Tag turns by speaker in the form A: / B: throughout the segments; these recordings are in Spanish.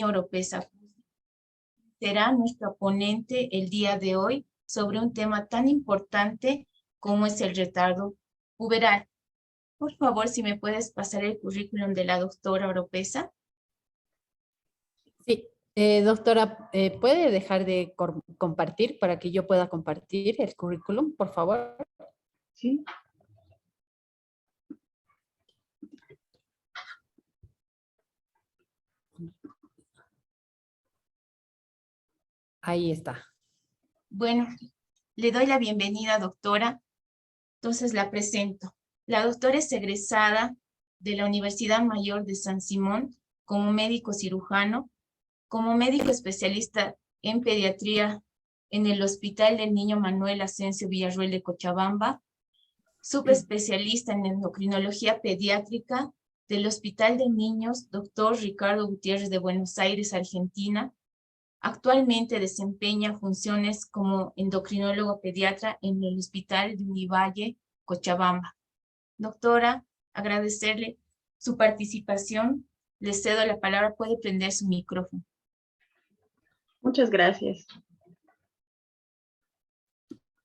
A: Oropesa será nuestro ponente el día de hoy sobre un tema tan importante como es el retardo puberal. Por favor, si me puedes pasar el currículum de la doctora Oropesa.
B: Sí, doctora, ¿puede dejar de compartir para que yo pueda compartir el currículum, por favor?
C: Sí.
B: Ahí está.
A: Bueno, le doy la bienvenida, doctora. Entonces la presento. La doctora es egresada de la Universidad Mayor de San Simón como médico cirujano, como médico especialista en pediatría en el Hospital del Niño Manuel Asensio Villarroel de Cochabamba, subespecialista en endocrinología pediátrica del Hospital de Niños Dr. Ricardo Gutiérrez de Buenos Aires, Argentina. Actualmente desempeña funciones como endocrinólogo pediatra en el Hospital de Univalle, Cochabamba. Doctora, agradecerle su participación. Le cedo la palabra. Puede prender su micrófono.
C: Muchas gracias.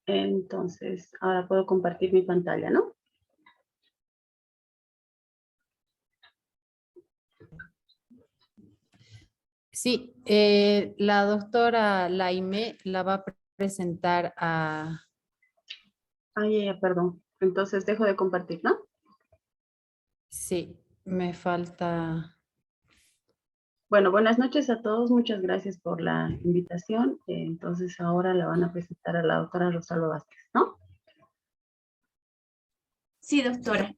C: Entonces, ahora puedo compartir mi pantalla, ¿no?
B: Sí, la doctora Laime la va a presentar a...
C: Ya, perdón. Entonces dejo de compartir, ¿no?
B: Sí, me falta...
C: Bueno, buenas noches a todos. Muchas gracias por la invitación. Entonces ahora la van a presentar a la doctora Rosalba Vázquez, ¿no?
A: Sí, doctora.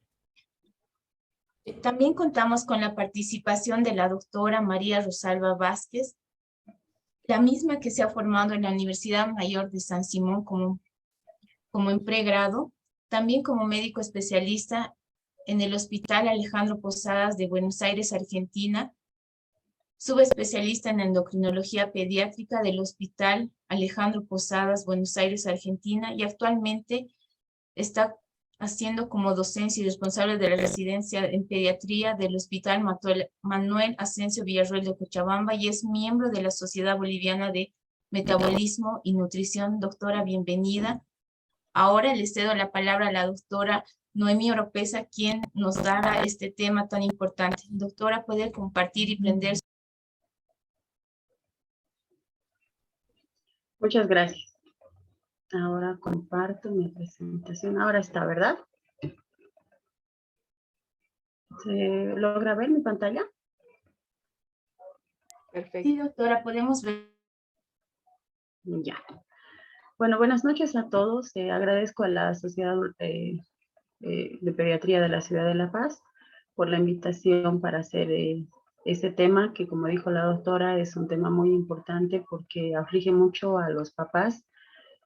A: También contamos con la participación de la doctora María Rosalba Vázquez, la misma que se ha formado en la Universidad Mayor de San Simón como en pregrado, también como médico especialista en el Hospital Alejandro Posadas de Buenos Aires, Argentina, subespecialista en endocrinología pediátrica del Hospital Alejandro Posadas, Buenos Aires, Argentina, y actualmente está haciendo como docencia y responsable de la residencia en pediatría del Hospital Manuel Asensio Villarroel de Cochabamba y es miembro de la Sociedad Boliviana de Metabolismo y Nutrición. Doctora, bienvenida. Ahora le cedo la palabra a la doctora Noemí Oropesa, quien nos dará este tema tan importante. Doctora, ¿puede compartir y prender?
C: Muchas gracias. Ahora comparto mi presentación. Ahora está, ¿verdad? ¿Se logra ver mi pantalla?
A: Perfecto. Sí, doctora, podemos ver.
C: Ya. Bueno, buenas noches a todos. Agradezco a la Sociedad de Pediatría de la Ciudad de La Paz por la invitación para hacer este tema que, como dijo la doctora, es un tema muy importante porque aflige mucho a los papás,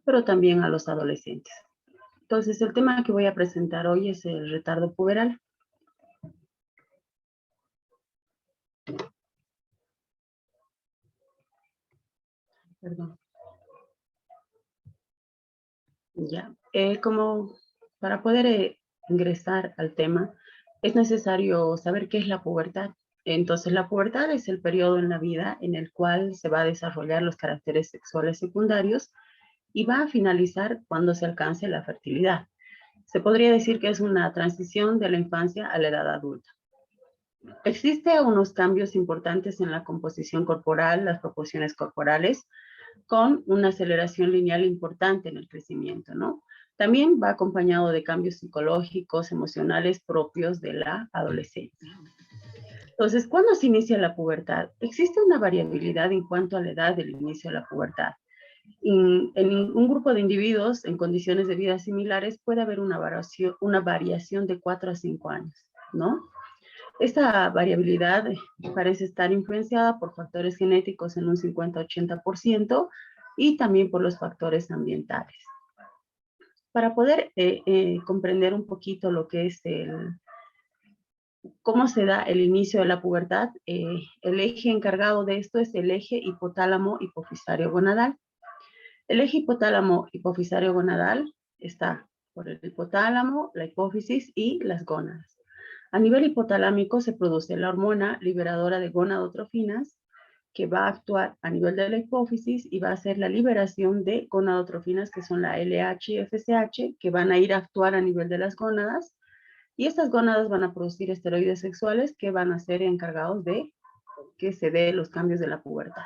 C: pero también a los adolescentes. Entonces, el tema que voy a presentar hoy es el retardo puberal. Perdón. Ya, como para poder ingresar al tema, es necesario saber qué es la pubertad. Entonces, la pubertad es el periodo en la vida en el cual se va a desarrollar los caracteres sexuales secundarios y va a finalizar cuando se alcance la fertilidad. Se podría decir que es una transición de la infancia a la edad adulta. Existen unos cambios importantes en la composición corporal, las proporciones corporales, con una aceleración lineal importante en el crecimiento, ¿no? También va acompañado de cambios psicológicos, emocionales propios de la adolescencia. Entonces, ¿cuándo se inicia la pubertad? Existe una variabilidad en cuanto a la edad del inicio de la pubertad. En un grupo de individuos en condiciones de vida similares puede haber una variación de 4 a 5 años, ¿no? Esta variabilidad parece estar influenciada por factores genéticos en un 50-80% y también por los factores ambientales. Para poder comprender un poquito lo que es cómo se da el inicio de la pubertad, el eje encargado de esto es el eje hipotálamo-hipofisario-gonadal. El eje hipotálamo-hipofisario-gonadal está por el hipotálamo, la hipófisis y las gónadas. A nivel hipotalámico se produce la hormona liberadora de gonadotrofinas que va a actuar a nivel de la hipófisis y va a hacer la liberación de gonadotrofinas, que son la LH y FSH, que van a ir a actuar a nivel de las gónadas, y estas gónadas van a producir esteroides sexuales que van a ser encargados de que se dé los cambios de la pubertad.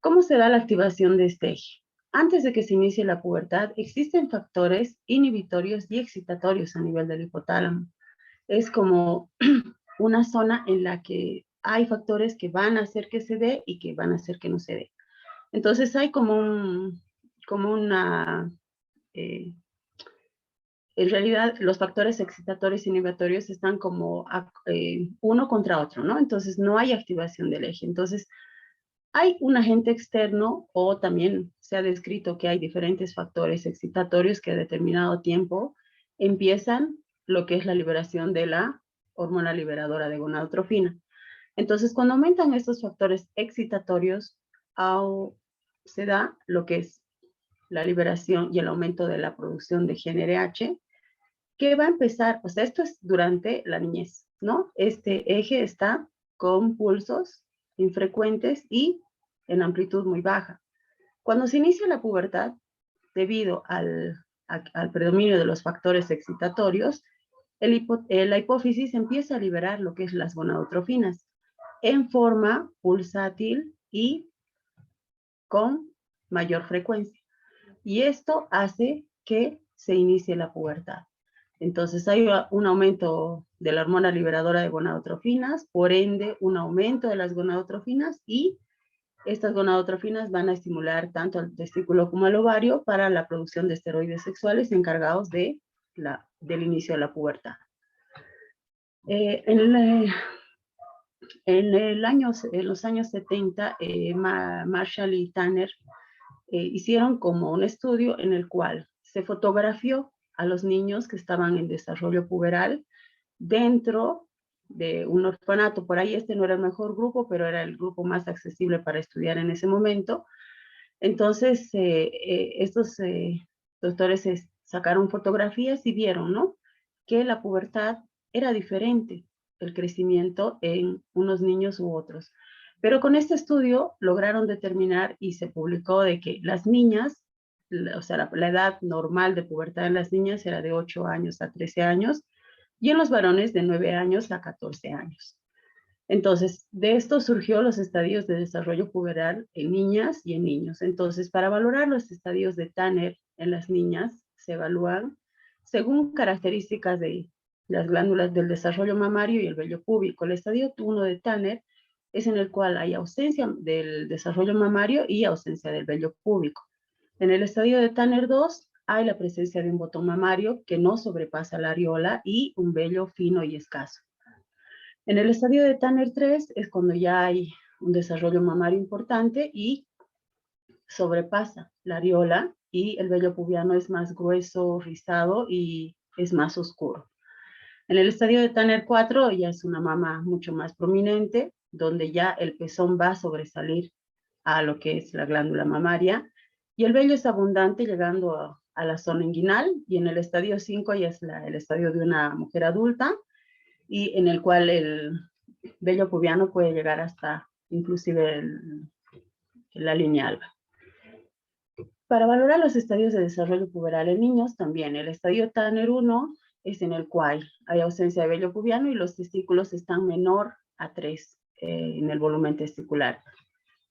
C: ¿Cómo se da la activación de este eje? Antes de que se inicie la pubertad, existen factores inhibitorios y excitatorios a nivel del hipotálamo. Es como una zona en la que hay factores que van a hacer que se dé y que van a hacer que no se dé. Entonces hay en realidad los factores excitatorios e inhibitorios están como uno contra otro, ¿no? Entonces no hay activación del eje. Entonces hay un agente externo, o también se ha descrito que hay diferentes factores excitatorios que a determinado tiempo empiezan lo que es la liberación de la hormona liberadora de gonadotrofina. Entonces, cuando aumentan estos factores excitatorios, se da lo que es la liberación y el aumento de la producción de GnRH, que va a empezar, o sea, esto es durante la niñez, ¿no? Este eje está con pulsos infrecuentes y en amplitud muy baja. Cuando se inicia la pubertad, debido al predominio de los factores excitatorios, la hipófisis empieza a liberar lo que es las gonadotrofinas en forma pulsátil y con mayor frecuencia. Y esto hace que se inicie la pubertad. Entonces hay un aumento de la hormona liberadora de gonadotrofinas, por ende un aumento de las gonadotrofinas, y estas gonadotrofinas van a estimular tanto al testículo como al ovario para la producción de esteroides sexuales encargados del inicio de la pubertad. En los años 70, Marshall y Tanner hicieron como un estudio en el cual se fotografió a los niños que estaban en desarrollo puberal dentro de un orfanato. Por ahí este no era el mejor grupo, pero era el grupo más accesible para estudiar en ese momento. Entonces, estos doctores sacaron fotografías y vieron, ¿no?, que la pubertad era diferente, el crecimiento en unos niños u otros. Pero con este estudio lograron determinar, y se publicó, de que las niñas, o sea, la edad normal de pubertad en las niñas era de 8 años a 13 años, y en los varones de 9 años a 14 años. Entonces, de esto surgió los estadios de desarrollo puberal en niñas y en niños. Entonces, para valorar los estadios de Tanner en las niñas, se evalúan según características de las glándulas del desarrollo mamario y el vello púbico. El estadio 1 de Tanner es en el cual hay ausencia del desarrollo mamario y ausencia del vello púbico. En el estadio de Tanner 2 hay la presencia de un botón mamario que no sobrepasa la areola y un vello fino y escaso. En el estadio de Tanner 3 es cuando ya hay un desarrollo mamario importante y sobrepasa la areola, y el vello pubiano es más grueso, rizado y es más oscuro. En el estadio de Tanner 4 ya es una mama mucho más prominente, donde ya el pezón va a sobresalir a lo que es la glándula mamaria, y el vello es abundante llegando a la zona inguinal, y en el estadio 5 ya es el estadio de una mujer adulta, y en el cual el vello pubiano puede llegar hasta inclusive la línea alba. Para valorar los estadios de desarrollo puberal en niños, también el estadio Tanner 1 es en el cual hay ausencia de vello pubiano y los testículos están menor a 3 en el volumen testicular.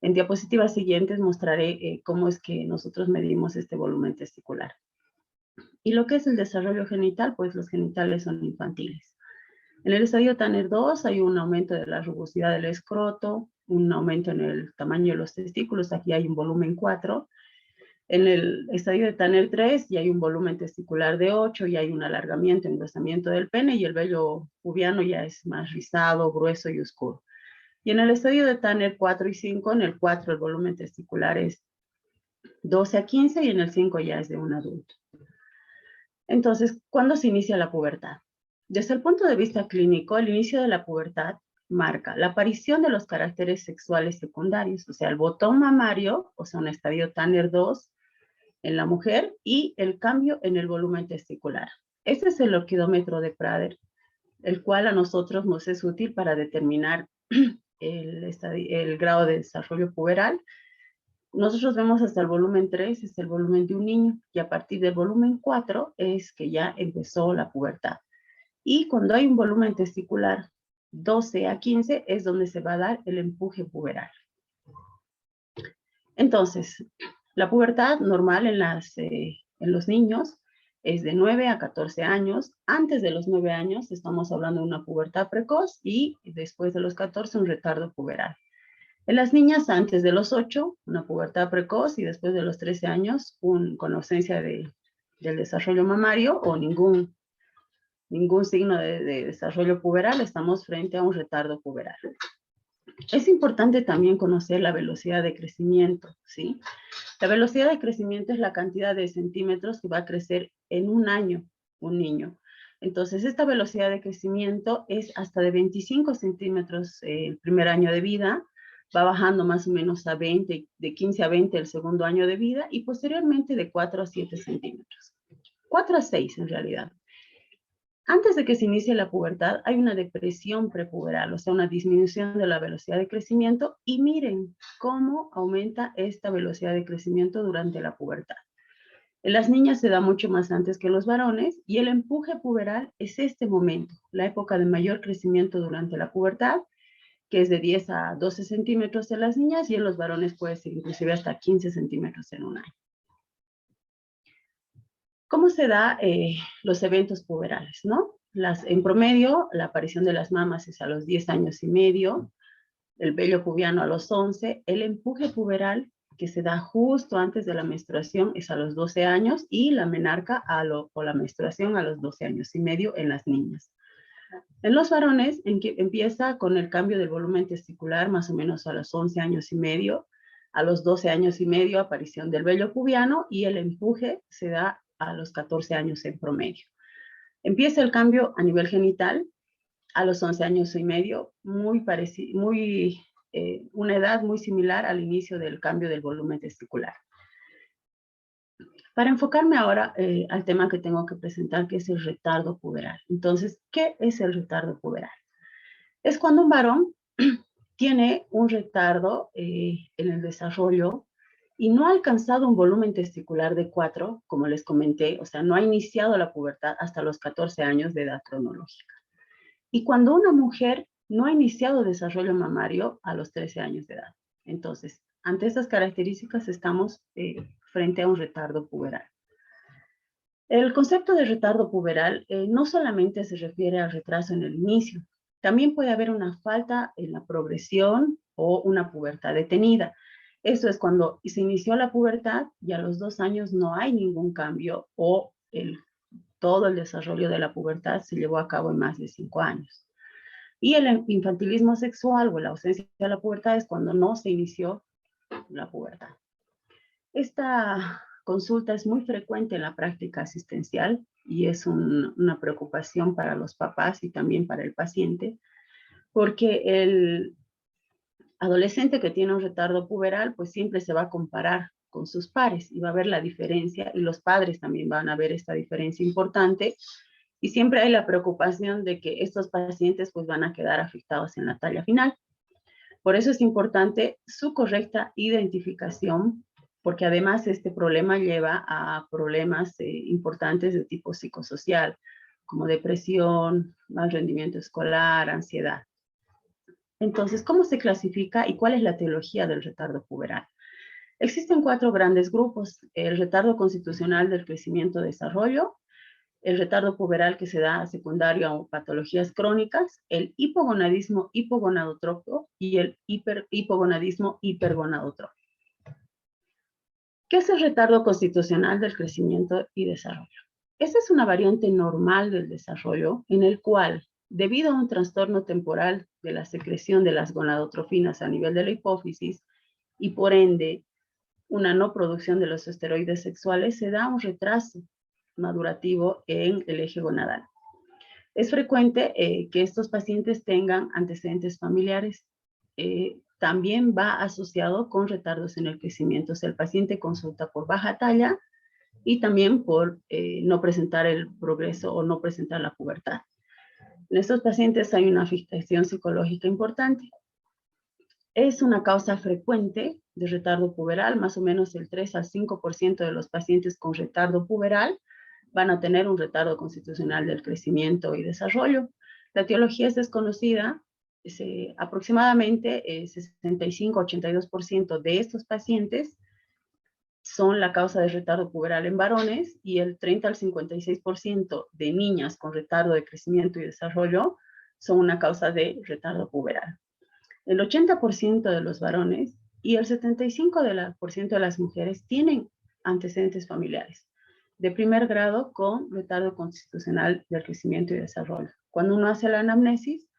C: En diapositivas siguientes mostraré cómo es que nosotros medimos este volumen testicular. Y lo que es el desarrollo genital, pues los genitales son infantiles. En el estadio Tanner 2 hay un aumento de la rugosidad del escroto, un aumento en el tamaño de los testículos, aquí hay un volumen 4. En el estadio de Tanner 3 ya hay un volumen testicular de 8, y hay un alargamiento, engrosamiento del pene, y el vello pubiano ya es más rizado, grueso y oscuro. Y en el estadio de Tanner 4 y 5, en el 4 el volumen testicular es 12 a 15, y en el 5 ya es de un adulto. Entonces, ¿cuándo se inicia la pubertad? Desde el punto de vista clínico, el inicio de la pubertad marca la aparición de los caracteres sexuales secundarios, o sea, el botón mamario, o sea, un estadio Tanner 2 en la mujer, y el cambio en el volumen testicular. Este es el orquidómetro de Prader, el cual a nosotros nos es útil para determinar el grado de desarrollo puberal. Nosotros vemos hasta el volumen 3, es el volumen de un niño, y a partir del volumen 4 es que ya empezó la pubertad. Y cuando hay un volumen testicular 12 a 15 es donde se va a dar el empuje puberal. Entonces, la pubertad normal en los niños es de 9 a 14 años. Antes de los 9 años estamos hablando de una pubertad precoz y después de los 14 un retardo puberal. En las niñas antes de los 8, una pubertad precoz, y después de los 13 años con ausencia del desarrollo mamario o ningún signo de desarrollo puberal, estamos frente a un retardo puberal. Es importante también conocer la velocidad de crecimiento, ¿sí? La velocidad de crecimiento es la cantidad de centímetros que va a crecer en un año un niño. Entonces, esta velocidad de crecimiento es hasta de 25 centímetros el primer año de vida, va bajando más o menos a 20, de 15 a 20 el segundo año de vida, y posteriormente de 4 a 7 centímetros. 4 a 6 en realidad. Antes de que se inicie la pubertad, hay una depresión prepuberal, o sea, una disminución de la velocidad de crecimiento, y miren cómo aumenta esta velocidad de crecimiento durante la pubertad. En las niñas se da mucho más antes que en los varones, y el empuje puberal es este momento, la época de mayor crecimiento durante la pubertad, que es de 10 a 12 centímetros en las niñas, y en los varones puede ser inclusive hasta 15 centímetros en un año. ¿Cómo se da los eventos puberales, no? En promedio, la aparición de las mamas es a los 10 años y medio, el vello pubiano a los 11, el empuje puberal, que se da justo antes de la menstruación, es a los 12 años, y la menarca o la menstruación a los 12 años y medio en las niñas. En los varones empieza con el cambio del volumen testicular más o menos a los 11 años y medio, a los 12 años y medio aparición del vello pubiano, y el empuje se da a los 14 años en promedio. Empieza el cambio a nivel genital a los 11 años y medio, una edad muy similar al inicio del cambio del volumen testicular. Para enfocarme ahora al tema que tengo que presentar, que es el retardo puberal. Entonces, ¿qué es el retardo puberal? Es cuando un varón tiene un retardo en el desarrollo y no ha alcanzado un volumen testicular de 4, como les comenté, o sea, no ha iniciado la pubertad hasta los 14 años de edad cronológica. Y cuando una mujer no ha iniciado desarrollo mamario a los 13 años de edad. Entonces, ante estas características estamos frente a un retardo puberal. El concepto de retardo puberal no solamente se refiere al retraso en el inicio, también puede haber una falta en la progresión o una pubertad detenida. Eso es cuando se inició la pubertad y a los 2 años no hay ningún cambio, o todo el desarrollo de la pubertad se llevó a cabo en más de 5 años. Y el infantilismo sexual o la ausencia de la pubertad es cuando no se inició la pubertad. Esta consulta es muy frecuente en la práctica asistencial y es una preocupación para los papás y también para el paciente, porque el adolescente que tiene un retardo puberal pues siempre se va a comparar con sus pares y va a ver la diferencia, y los padres también van a ver esta diferencia importante, y siempre hay la preocupación de que estos pacientes pues van a quedar afectados en la talla final. Por eso es importante su correcta identificación, porque además este problema lleva a problemas importantes de tipo psicosocial, como depresión, mal rendimiento escolar, ansiedad. Entonces, ¿cómo se clasifica y cuál es la etiología del retardo puberal? Existen 4 grandes grupos: el retardo constitucional del crecimiento-desarrollo, el retardo puberal que se da secundario a patologías crónicas, el hipogonadismo hipogonadotrópico y el hipogonadismo hipergonadotrópico. ¿Qué es el retardo constitucional del crecimiento y desarrollo? Esta es una variante normal del desarrollo en el cual, debido a un trastorno temporal de la secreción de las gonadotrofinas a nivel de la hipófisis y por ende una no producción de los esteroides sexuales, se da un retraso madurativo en el eje gonadal. Es frecuente que estos pacientes tengan antecedentes familiares. También va asociado con retardos en el crecimiento. O sea, el paciente consulta por baja talla y también por no presentar el progreso o no presentar la pubertad. En estos pacientes hay una afectación psicológica importante. Es una causa frecuente de retardo puberal, más o menos el 3 al 5% de los pacientes con retardo puberal van a tener un retardo constitucional del crecimiento y desarrollo. La etiología es desconocida, aproximadamente 65-82% de estos pacientes son la causa de retardo puberal en varones y el 30 al 56% de niñas con retardo de crecimiento y desarrollo son una causa de retardo puberal. El 80% de los varones y el 75% de las mujeres tienen antecedentes familiares de primer grado con retardo constitucional del crecimiento y desarrollo. Cuando uno hace la anamnesis,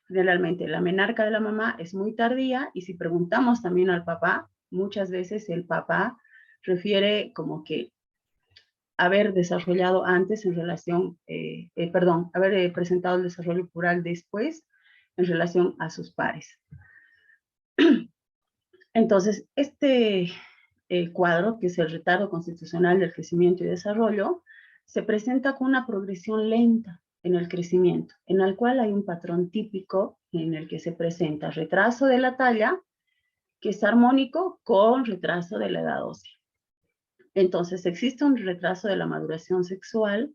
C: generalmente la menarca de la mamá es muy tardía y si preguntamos también al papá, muchas veces el papá refiere como que haber desarrollado antes en relación, haber presentado el desarrollo puberal después en relación a sus pares. Entonces, este cuadro, que es el retardo constitucional del crecimiento y desarrollo, se presenta con una progresión lenta en el crecimiento, en el cual hay un patrón típico en el que se presenta retraso de la talla, que es armónico con retraso de la edad ósea. Entonces, existe un retraso de la maduración sexual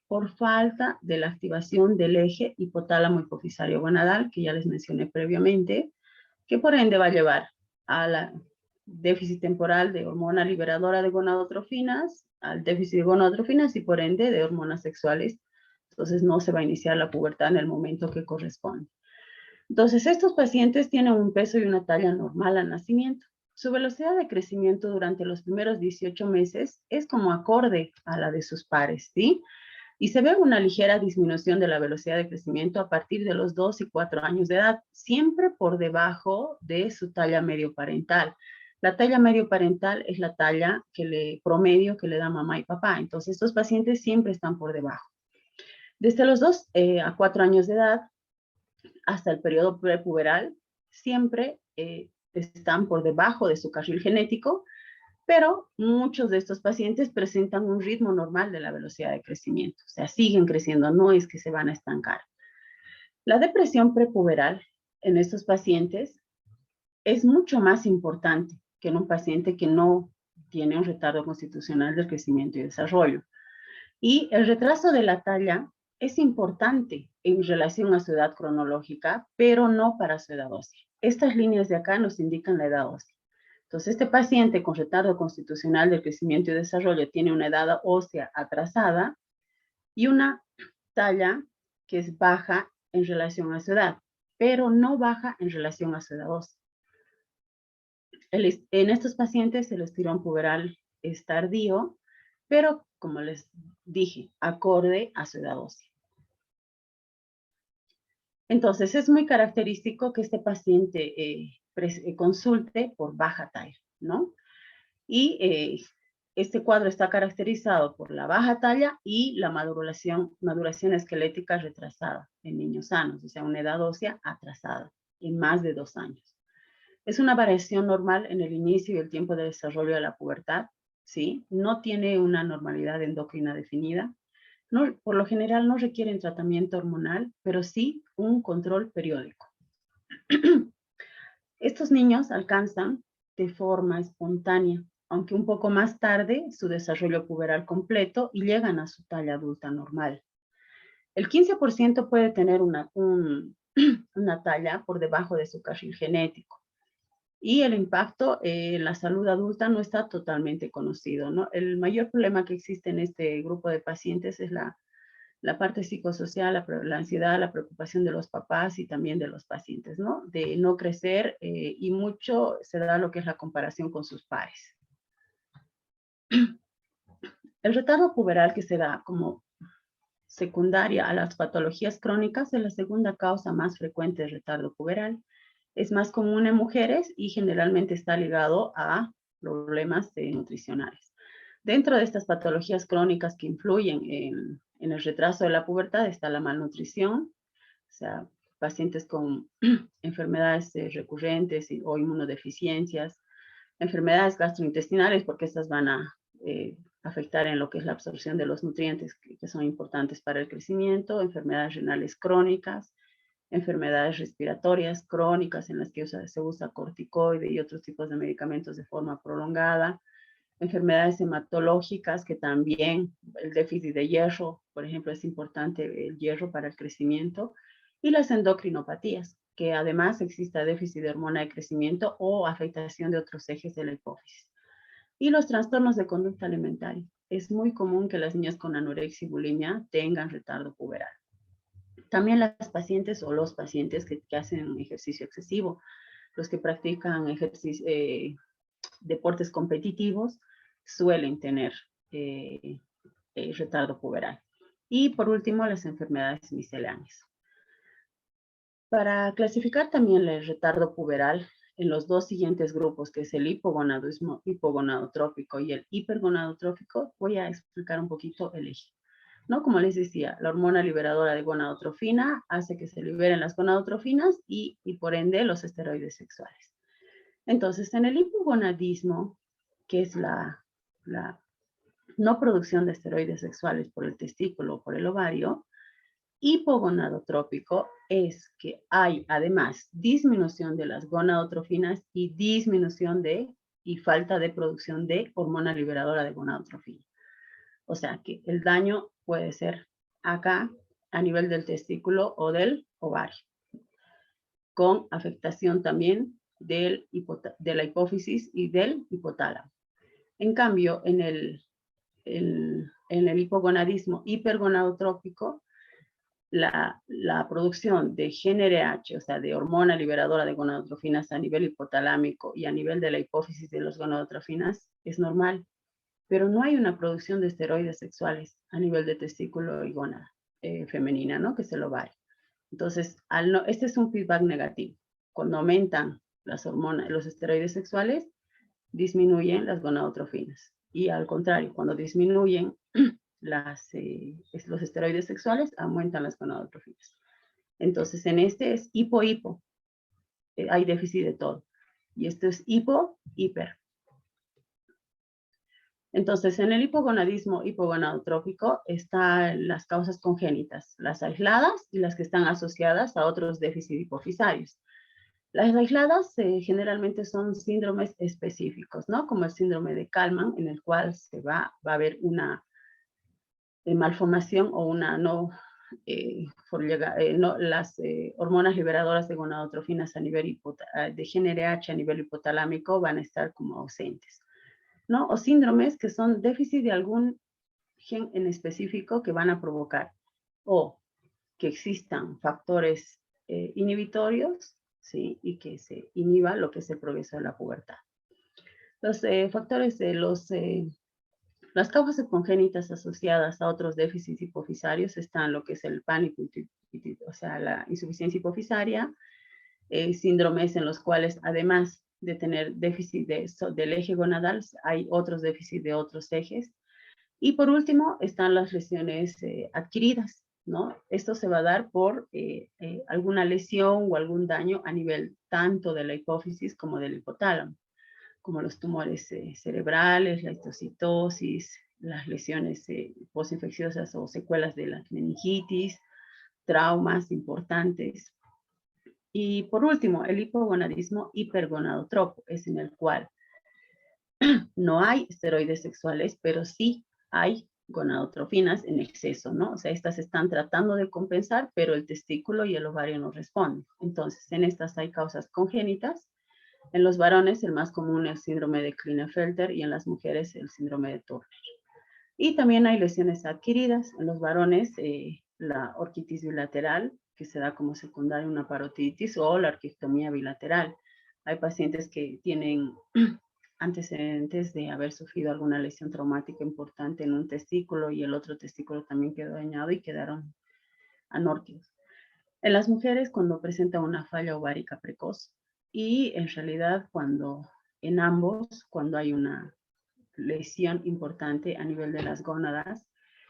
C: por falta de la activación del eje hipotálamo hipofisario gonadal, que ya les mencioné previamente, que por ende va a llevar a la déficit temporal de hormona liberadora de gonadotrofinas, al déficit de gonadotrofinas y por ende de hormonas sexuales. Entonces no se va a iniciar la pubertad en el momento que corresponde. Entonces estos pacientes tienen un peso y una talla normal al nacimiento. Su velocidad de crecimiento durante los primeros 18 meses es como acorde a la de sus pares, ¿sí? Y se ve una ligera disminución de la velocidad de crecimiento a partir de los 2 y 4 años de edad, siempre por debajo de su talla medio parental. La talla medio parental es la talla promedio que le da mamá y papá, entonces estos pacientes siempre están por debajo. Desde los 2 a 4 años de edad hasta el periodo prepuberal, siempre están por debajo de su carril genético, pero muchos de estos pacientes presentan un ritmo normal de la velocidad de crecimiento, o sea, siguen creciendo, no es que se van a estancar. La depresión prepuberal en estos pacientes es mucho más importante que en un paciente que no tiene un retardo constitucional del crecimiento y desarrollo. Y el retraso de la talla es importante en relación a su edad cronológica, pero no para su edad ósea. Estas líneas de acá nos indican la edad ósea. Entonces, este paciente con retardo constitucional del crecimiento y desarrollo tiene una edad ósea atrasada y una talla que es baja en relación a su edad, pero no baja en relación a su edad ósea. En estos pacientes el estirón puberal es tardío, pero como les dije, acorde a su edad ósea. Entonces, es muy característico que este paciente consulte por baja talla, ¿no? Y este cuadro está caracterizado por la baja talla y la maduración esquelética retrasada en niños sanos, o sea, una edad ósea atrasada en más de 2 años. Es una variación normal en el inicio y el tiempo de desarrollo de la pubertad, ¿sí? No tiene una normalidad endocrina definida. No, por lo general no requieren tratamiento hormonal, pero sí un control periódico. Estos niños alcanzan de forma espontánea, aunque un poco más tarde, su desarrollo puberal completo y llegan a su talla adulta normal. El 15% puede tener una talla por debajo de su carril genético. Y el impacto en la salud adulta no está totalmente conocido, ¿no? El mayor problema que existe en este grupo de pacientes es la parte psicosocial, la ansiedad, la preocupación de los papás y también de los pacientes, ¿no? De no crecer y mucho se da lo que es la comparación con sus pares. El retardo puberal que se da como secundaria a las patologías crónicas es la segunda causa más frecuente de retardo puberal. Es más común en mujeres y generalmente está ligado a problemas nutricionales. Dentro de estas patologías crónicas que influyen en el retraso de la pubertad está la malnutrición, o sea, pacientes con enfermedades recurrentes o inmunodeficiencias, enfermedades gastrointestinales, porque estas van a afectar en lo que es la absorción de los nutrientes que son importantes para el crecimiento, enfermedades renales crónicas, enfermedades respiratorias crónicas en las que se usa corticoide y otros tipos de medicamentos de forma prolongada, enfermedades hematológicas que también el déficit de hierro, por ejemplo, es importante el hierro para el crecimiento, y las endocrinopatías, que además exista déficit de hormona de crecimiento o afectación de otros ejes de la hipófisis. Y los trastornos de conducta alimentaria. Es muy común que las niñas con anorexia y bulimia tengan retardo puberal. También las pacientes o los pacientes que hacen ejercicio excesivo, los que practican deportes competitivos, suelen tener retardo puberal. Y por último, las enfermedades misceláneas. Para clasificar también el retardo puberal en los dos siguientes grupos, que es el hipogonadismo hipogonadotrófico y el hipergonadotrófico, voy a explicar un poquito el eje. ¿No? Como les decía, la hormona liberadora de gonadotrofina hace que se liberen las gonadotrofinas y por ende los esteroides sexuales. Entonces, en el hipogonadismo, que es la no producción de esteroides sexuales por el testículo o por el ovario, hipogonadotrópico es que hay además disminución de las gonadotrofinas y disminución y falta de producción de hormona liberadora de gonadotrofina. O sea que el daño puede ser acá a nivel del testículo o del ovario, con afectación también de la hipófisis y del hipotálamo. En cambio, en el hipogonadismo hipergonadotrópico, la producción de GnRH, o sea, de hormona liberadora de gonadotrofinas a nivel hipotalámico y a nivel de la hipófisis de los gonadotrofinas es normal, pero no hay una producción de esteroides sexuales a nivel de testículo y gónada femenina, ¿no? Que es el ovario. Entonces, este es un feedback negativo. Cuando aumentan las hormonas, los esteroides sexuales, disminuyen las gonadotrofinas. Y al contrario, cuando disminuyen los esteroides sexuales, aumentan las gonadotrofinas. Entonces, en este es hipo-hipo. Hay déficit de todo. Y esto es hipo-hiper. Entonces, en el hipogonadismo hipogonadotrófico están las causas congénitas, las aisladas y las que están asociadas a otros déficits hipofisarios. Las aisladas generalmente son síndromes específicos, ¿no? Como el síndrome de Kallmann, en el cual va a haber una malformación o una las hormonas liberadoras de gonadotrofinas a nivel de GnRH a nivel hipotalámico van a estar como ausentes, ¿no? O síndromes que son déficit de algún gen en específico que van a provocar o que existan factores inhibitorios, ¿sí? Y que se inhiba lo que es el progreso de la pubertad. Los factores de las causas congénitas asociadas a otros déficits hipofisarios están lo que es el pánico, o sea, la insuficiencia hipofisaria, síndromes en los cuales además de tener déficit del eje gonadal, hay otros déficits de otros ejes. Y por último están las lesiones adquiridas, ¿no? Esto se va a dar por alguna lesión o algún daño a nivel tanto de la hipófisis como del hipotálamo, como los tumores cerebrales, la histocitosis, las lesiones postinfecciosas o secuelas de la meningitis, traumas importantes. Y por último, el hipogonadismo hipergonadotropo es en el cual no hay esteroides sexuales, pero sí hay gonadotrofinas en exceso, ¿no? O sea, estas están tratando de compensar, pero el testículo y el ovario no responden. Entonces, en estas hay causas congénitas. En los varones, el más común es el síndrome de Klinefelter y en las mujeres el síndrome de Turner. Y también hay lesiones adquiridas. En los varones, la orquitis bilateral, que se da como secundaria una parotiditis, o la orquistomía bilateral. Hay pacientes que tienen antecedentes de haber sufrido alguna lesión traumática importante en un testículo y el otro testículo también quedó dañado y quedaron anórquicos. En las mujeres, cuando presenta una falla ovárica precoz, y en realidad en ambos, cuando hay una lesión importante a nivel de las gónadas,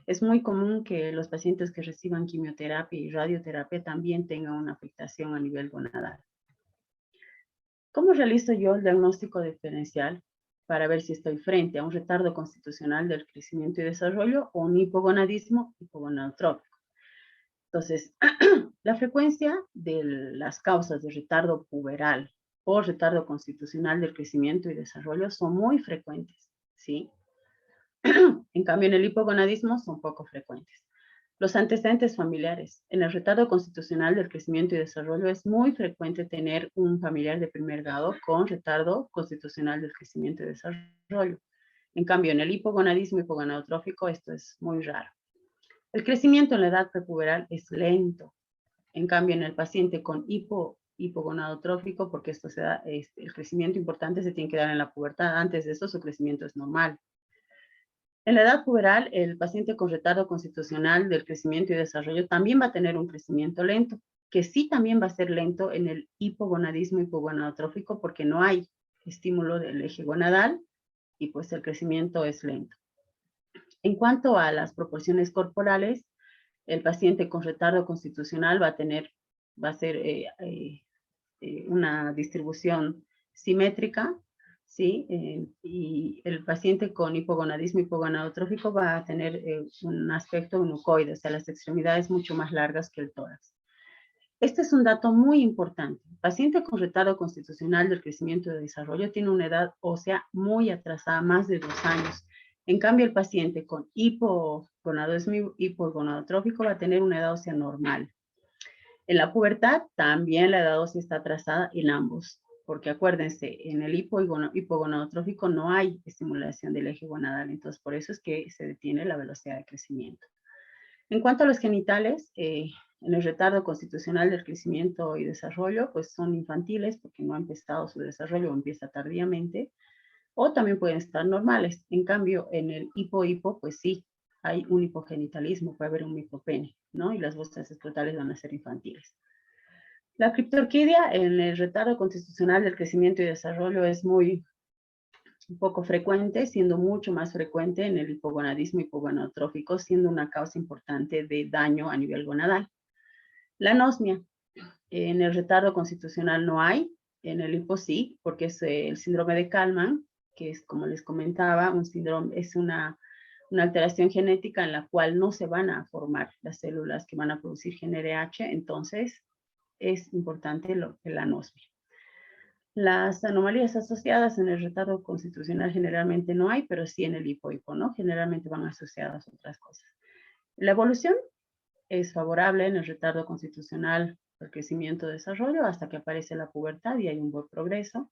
C: es muy común que los pacientes que reciban quimioterapia y radioterapia también tengan una afectación a nivel gonadal. ¿Cómo realizo yo el diagnóstico diferencial para ver si estoy frente a un retardo constitucional del crecimiento y desarrollo o un hipogonadismo hipogonadotrópico? Entonces, la frecuencia de las causas de retardo puberal o retardo constitucional del crecimiento y desarrollo son muy frecuentes, ¿sí? En cambio, en el hipogonadismo son poco frecuentes. Los antecedentes familiares. En el retardo constitucional del crecimiento y desarrollo es muy frecuente tener un familiar de primer grado con retardo constitucional del crecimiento y desarrollo. En cambio, en el hipogonadismo hipogonadotrófico esto es muy raro. El crecimiento en la edad prepuberal es lento. En cambio, en el paciente con hipogonadotrófico, porque esto se da, el crecimiento importante se tiene que dar en la pubertad. Antes de eso, su crecimiento es normal. En la edad puberal, el paciente con retardo constitucional del crecimiento y desarrollo también va a tener un crecimiento lento, que sí también va a ser lento en el hipogonadismo hipogonadotrófico porque no hay estímulo del eje gonadal y pues el crecimiento es lento. En cuanto a las proporciones corporales, el paciente con retardo constitucional va a ser una distribución simétrica, ¿sí? Y el paciente con hipogonadismo hipogonadotrófico va a tener un aspecto nucoide, o sea, las extremidades mucho más largas que el tórax. Este es un dato muy importante. El paciente con retardo constitucional del crecimiento y de desarrollo tiene una edad ósea muy atrasada, más de 2 años. En cambio, el paciente con hipogonadismo hipogonadotrófico va a tener una edad ósea normal. En la pubertad también la edad ósea está atrasada en ambos, porque acuérdense, en el hipogonadotrófico no hay estimulación del eje gonadal, entonces por eso es que se detiene la velocidad de crecimiento. En cuanto a los genitales, en el retardo constitucional del crecimiento y desarrollo, pues son infantiles porque no ha empezado su desarrollo o empieza tardíamente, o también pueden estar normales. En cambio, en el hipo, pues sí, hay un hipogenitalismo, puede haber un hipopene, ¿no? Y las bolsas escrotales van a ser infantiles. La criptorquidia en el retardo constitucional del crecimiento y desarrollo es muy poco frecuente, siendo mucho más frecuente en el hipogonadismo hipogonadotrófico, siendo una causa importante de daño a nivel gonadal. La anosmia, en el retardo constitucional no hay, en el hipo sí, porque es el síndrome de Kalman, que es, como les comentaba, un síndrome, es una alteración genética en la cual no se van a formar las células que van a producir gen RH, entonces es importante la anosmia. Las anomalías asociadas en el retardo constitucional generalmente no hay, pero sí en el hipo, ¿no? Generalmente van asociadas a otras cosas. La evolución es favorable en el retardo constitucional del crecimiento-desarrollo hasta que aparece la pubertad y hay un buen progreso.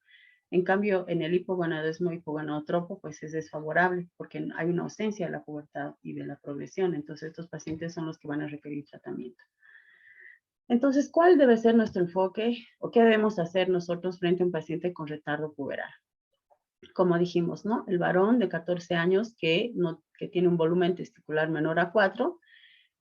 C: En cambio, en el hipogonadismo hipogonadotropo, pues es desfavorable porque hay una ausencia de la pubertad y de la progresión. Entonces, estos pacientes son los que van a requerir tratamiento. Entonces, ¿cuál debe ser nuestro enfoque o qué debemos hacer nosotros frente a un paciente con retardo puberal? Como dijimos, ¿no? El varón de 14 años que tiene un volumen testicular menor a 4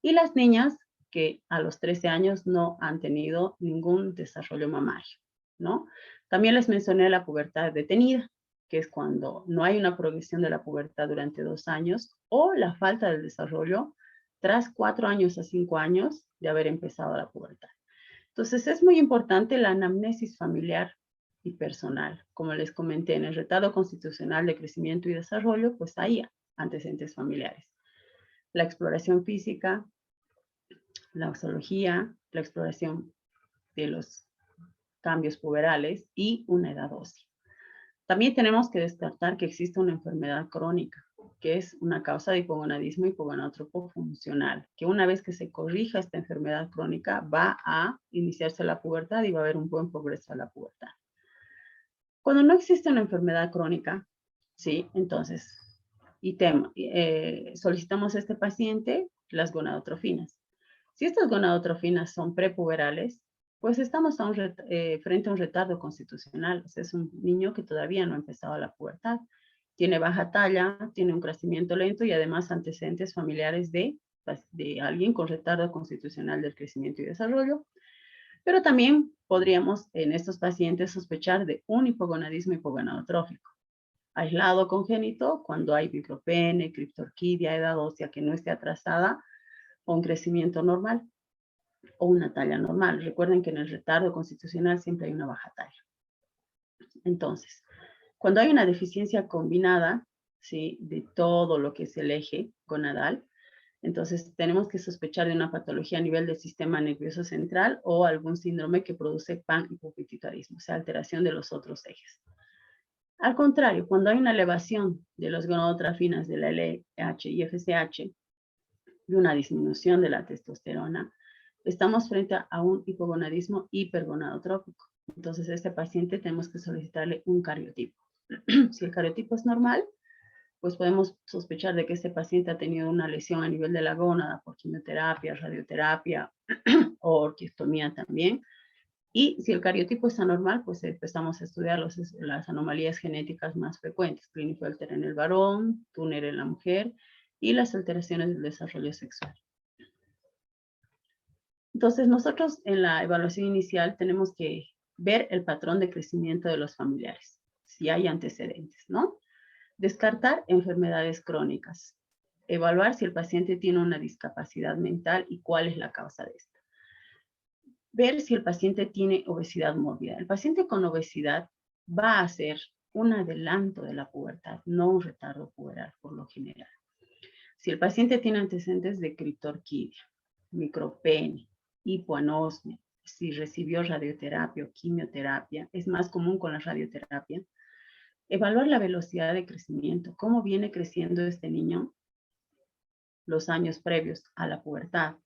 C: y las niñas que a los 13 años no han tenido ningún desarrollo mamario, ¿no? También les mencioné la pubertad detenida, que es cuando no hay una progresión de la pubertad durante 2 años o la falta del desarrollo tras 4 años a 5 años de haber empezado la pubertad. Entonces es muy importante la anamnesis familiar y personal. Como les comenté, en el retardo constitucional de crecimiento y desarrollo, pues hay antecedentes familiares. La exploración física, la oxología, la exploración de los cambios puberales y una edad ósea. También tenemos que descartar que existe una enfermedad crónica, que es una causa de hipogonadismo hipogonadotropo funcional, que una vez que se corrija esta enfermedad crónica va a iniciarse la pubertad y va a haber un buen progreso a la pubertad. Cuando no existe una enfermedad crónica, sí, entonces solicitamos a este paciente las gonadotrofinas. Si estas gonadotrofinas son prepuberales, pues estamos frente a un retardo constitucional. O sea, es un niño que todavía no ha empezado la pubertad. Tiene baja talla, tiene un crecimiento lento y además antecedentes familiares de alguien con retardo constitucional del crecimiento y desarrollo. Pero también podríamos en estos pacientes sospechar de un hipogonadismo hipogonadotrófico. Aislado congénito, cuando hay micropene, criptorquidia, edad ósea que no esté atrasada, o un crecimiento normal o una talla normal. Recuerden que en el retardo constitucional siempre hay una baja talla. Entonces, cuando hay una deficiencia combinada, ¿sí?, de todo lo que es el eje gonadal, Entonces, tenemos que sospechar de una patología a nivel del sistema nervioso central o algún síndrome que produce panhipopituitarismo, o sea, alteración de los otros ejes. Al contrario, cuando hay una elevación de los gonadotrafinas de la LH y FSH y una disminución de la testosterona, estamos frente a un hipogonadismo hipergonadotrópico. Entonces, a este paciente tenemos que solicitarle un cariotipo. Si el cariotipo es normal, pues podemos sospechar de que este paciente ha tenido una lesión a nivel de la gónada por quimioterapia, radioterapia o orquiectomía también. Y si el cariotipo es anormal, pues empezamos a estudiar las anomalías genéticas más frecuentes, Klinefelter en el varón, Turner en la mujer y las alteraciones del desarrollo sexual. Entonces, nosotros en la evaluación inicial tenemos que ver el patrón de crecimiento de los familiares, si hay antecedentes, ¿no? Descartar enfermedades crónicas. Evaluar si el paciente tiene una discapacidad mental y cuál es la causa de esta. Ver si el paciente tiene obesidad mórbida. El paciente con obesidad va a ser un adelanto de la pubertad, no un retardo puberal por lo general. Si el paciente tiene antecedentes de criptorquidia, micropene, hipoanosmia, si recibió radioterapia o quimioterapia, es más común con la radioterapia. Evaluar la velocidad de crecimiento, cómo viene creciendo este niño los años previos a la pubertad.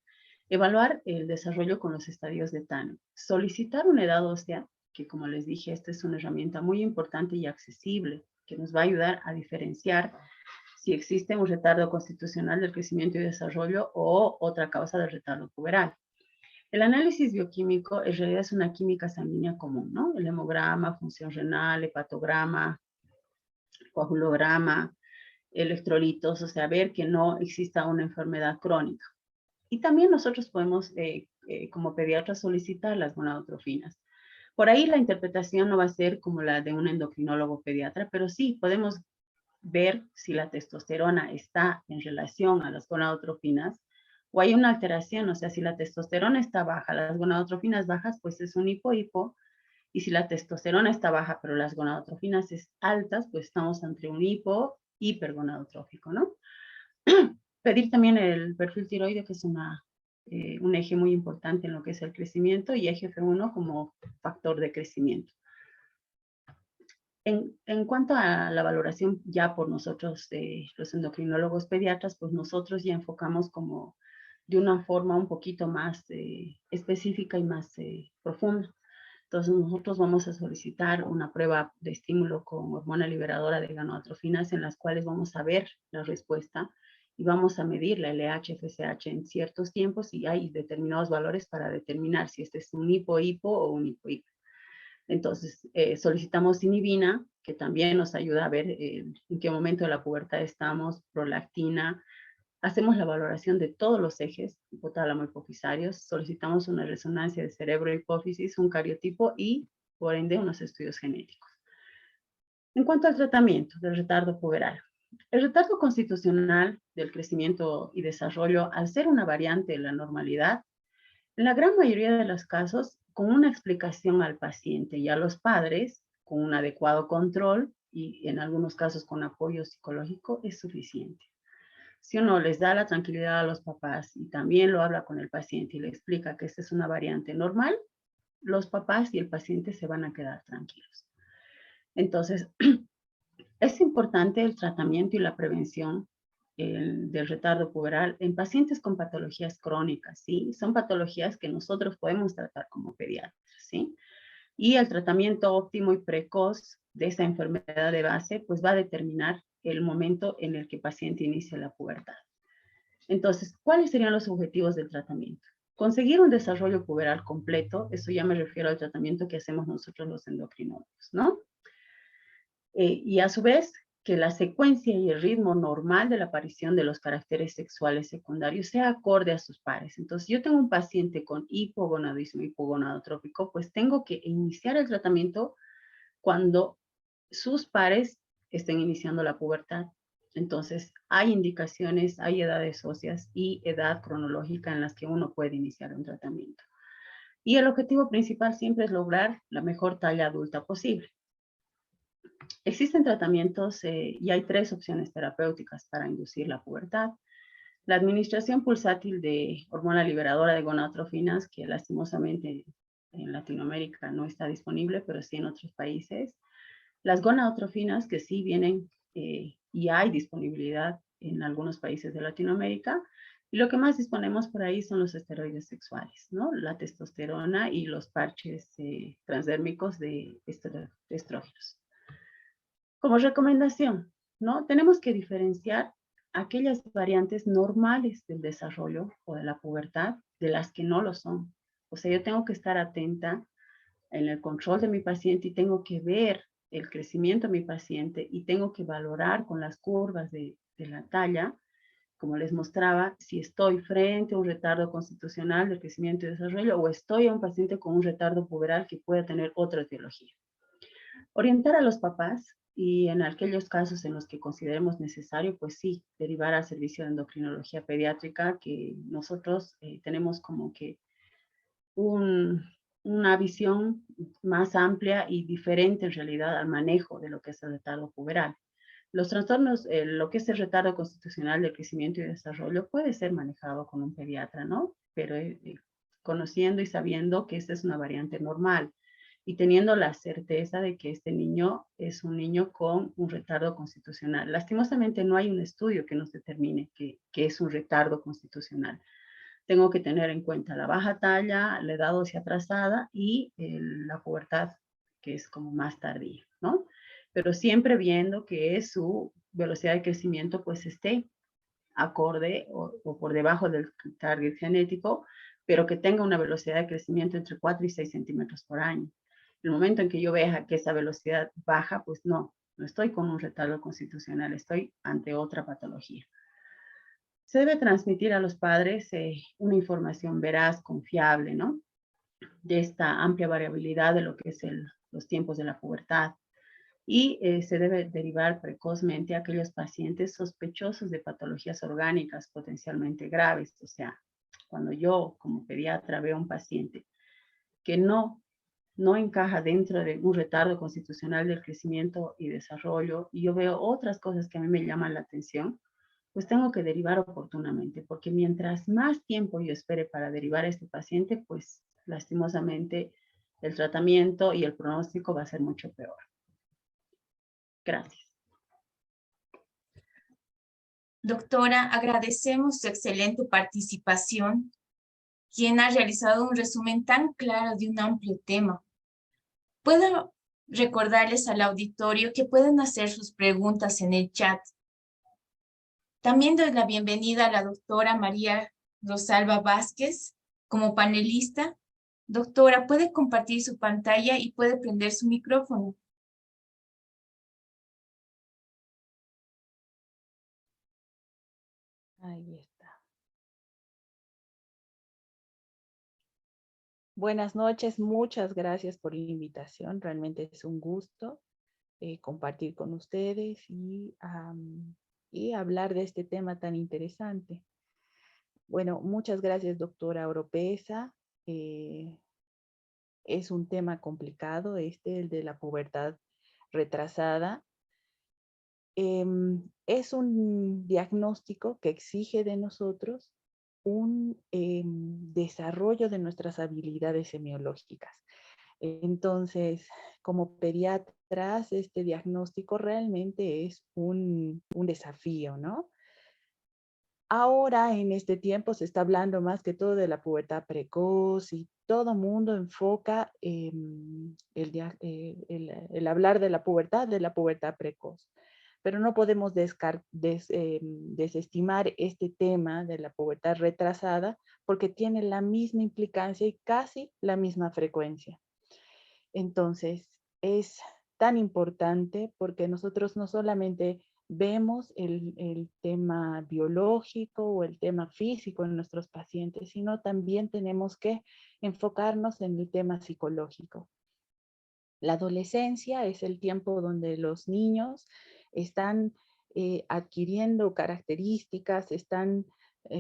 C: Evaluar el desarrollo con los estadios de Tanner. Solicitar una edad ósea, que como les dije, esta es una herramienta muy importante y accesible, que nos va a ayudar a diferenciar si existe un retardo constitucional del crecimiento y desarrollo o otra causa del retardo puberal. El análisis bioquímico en realidad es una química sanguínea común, ¿no? El hemograma, función renal, hepatograma, coagulograma, electrolitos, o sea, ver que no exista una enfermedad crónica. Y también nosotros podemos, como pediatras, solicitar las gonadotrofinas. Por ahí la interpretación no va a ser como la de un endocrinólogo pediatra, pero sí podemos ver si la testosterona está en relación a las gonadotrofinas o hay una alteración, o sea, si la testosterona está baja, las gonadotrofinas bajas, pues es un hipo, y si la testosterona está baja, pero las gonadotrofinas es altas, pues estamos ante un hipergonadotrófico, ¿no? Pedir también el perfil tiroide, que es un eje muy importante en lo que es el crecimiento, y eje F1 como factor de crecimiento. En cuanto a la valoración ya por nosotros, los endocrinólogos pediatras, pues nosotros ya enfocamos como de una forma un poquito más específica y más profunda. Entonces nosotros vamos a solicitar una prueba de estímulo con hormona liberadora de gonadotrofinas en las cuales vamos a ver la respuesta y vamos a medir la LH, FSH en ciertos tiempos y hay determinados valores para determinar si este es un hipo o un hipo-hipo. Entonces, solicitamos inhibina, que también nos ayuda a ver en qué momento de la pubertad estamos, prolactina. Hacemos la valoración de todos los ejes, hipotálamo hipofisarios. Solicitamos una resonancia de cerebro-hipófisis, un cariotipo y, por ende, unos estudios genéticos. En cuanto al tratamiento del retardo puberal, el retardo constitucional del crecimiento y desarrollo, al ser una variante de la normalidad, en la gran mayoría de los casos, con una explicación al paciente y a los padres, con un adecuado control y en algunos casos con apoyo psicológico, es suficiente. Si uno les da la tranquilidad a los papás y también lo habla con el paciente y le explica que esta es una variante normal, los papás y el paciente se van a quedar tranquilos. Entonces, es importante el tratamiento y la prevención del retardo puberal en pacientes con patologías crónicas, ¿sí? Son patologías que nosotros podemos tratar como pediatras, ¿sí? Y el tratamiento óptimo y precoz de esa enfermedad de base, pues va a determinar el momento en el que el paciente inicia la pubertad. Entonces, ¿cuáles serían los objetivos del tratamiento? Conseguir un desarrollo puberal completo, eso ya me refiero al tratamiento que hacemos nosotros los endocrinólogos, ¿no? Y a su vez, que la secuencia y el ritmo normal de la aparición de los caracteres sexuales secundarios sea acorde a sus pares. Entonces, yo tengo un paciente con hipogonadismo hipogonadotrópico, pues tengo que iniciar el tratamiento cuando sus pares estén iniciando la pubertad. Entonces, hay indicaciones, hay edades óseas y edad cronológica en las que uno puede iniciar un tratamiento. Y el objetivo principal siempre es lograr la mejor talla adulta posible. Existen tratamientos y hay 3 opciones terapéuticas para inducir la pubertad. La administración pulsátil de hormona liberadora de gonadotrofinas, que lastimosamente en Latinoamérica no está disponible, pero sí en otros países. Las gonadotrofinas, que sí vienen y hay disponibilidad en algunos países de Latinoamérica. Y lo que más disponemos por ahí son los esteroides sexuales, ¿no? La testosterona y los parches transdérmicos de estrógenos. Como recomendación, ¿no? Tenemos que diferenciar aquellas variantes normales del desarrollo o de la pubertad de las que no lo son. O sea, yo tengo que estar atenta en el control de mi paciente y tengo que ver el crecimiento de mi paciente y tengo que valorar con las curvas de la talla, como les mostraba, si estoy frente a un retardo constitucional de crecimiento y desarrollo o estoy a un paciente con un retardo puberal que pueda tener otra etiología. Orientar a los papás y en aquellos casos en los que consideremos necesario, pues sí, derivar al servicio de endocrinología pediátrica, que nosotros tenemos como que una visión más amplia y diferente en realidad al manejo de lo que es el retardo puberal. Los trastornos, lo que es el retardo constitucional del crecimiento y desarrollo puede ser manejado con un pediatra, ¿no? Pero conociendo y sabiendo que esta es una variante normal y teniendo la certeza de que este niño es un niño con un retardo constitucional. Lastimosamente no hay un estudio que nos determine que es un retardo constitucional. Tengo que tener en cuenta la baja talla, la edad ósea atrasada y la pubertad, que es como más tardía, ¿no? Pero siempre viendo que su velocidad de crecimiento pues esté acorde o por debajo del target genético, pero que tenga una velocidad de crecimiento entre 4 y 6 centímetros por año. El momento en que yo vea que esa velocidad baja, pues no estoy con un retardo constitucional, estoy ante otra patología. Se debe transmitir a los padres una información veraz, confiable, ¿no? De esta amplia variabilidad de lo que es los tiempos de la pubertad. Y se debe derivar precozmente a aquellos pacientes sospechosos de patologías orgánicas potencialmente graves. O sea, cuando yo como pediatra veo a un paciente que no encaja dentro de un retardo constitucional del crecimiento y desarrollo, y yo veo otras cosas que a mí me llaman la atención, pues tengo que derivar oportunamente, porque mientras más tiempo yo espere para derivar a este paciente, pues lastimosamente el tratamiento y el pronóstico va a ser mucho peor. Gracias.
A: Doctora, agradecemos su excelente participación, quien ha realizado un resumen tan claro de un amplio tema. Puedo recordarles al auditorio que pueden hacer sus preguntas en el chat. También doy la bienvenida a la doctora María Rosalba Vázquez como panelista. Doctora, puede compartir su pantalla y puede prender su micrófono.
D: Ahí está. Buenas noches, muchas gracias por la invitación. Realmente es un gusto compartir con ustedes y hablar de este tema tan interesante. Bueno, muchas gracias, doctora Oropesa. Es un tema complicado, el de la pubertad retrasada. Es un diagnóstico que exige de nosotros un desarrollo de nuestras habilidades semiológicas. Entonces, como pediatras, este diagnóstico realmente es un desafío, ¿no? Ahora, en este tiempo, se está hablando más que todo de la pubertad precoz y todo mundo enfoca el hablar de la pubertad precoz. Pero no podemos desestimar este tema de la pubertad retrasada porque tiene la misma implicancia y casi la misma frecuencia. Entonces, es tan importante porque nosotros no solamente vemos el tema biológico o el tema físico en nuestros pacientes, sino también tenemos que enfocarnos en el tema psicológico. La adolescencia es el tiempo donde los niños están adquiriendo características, están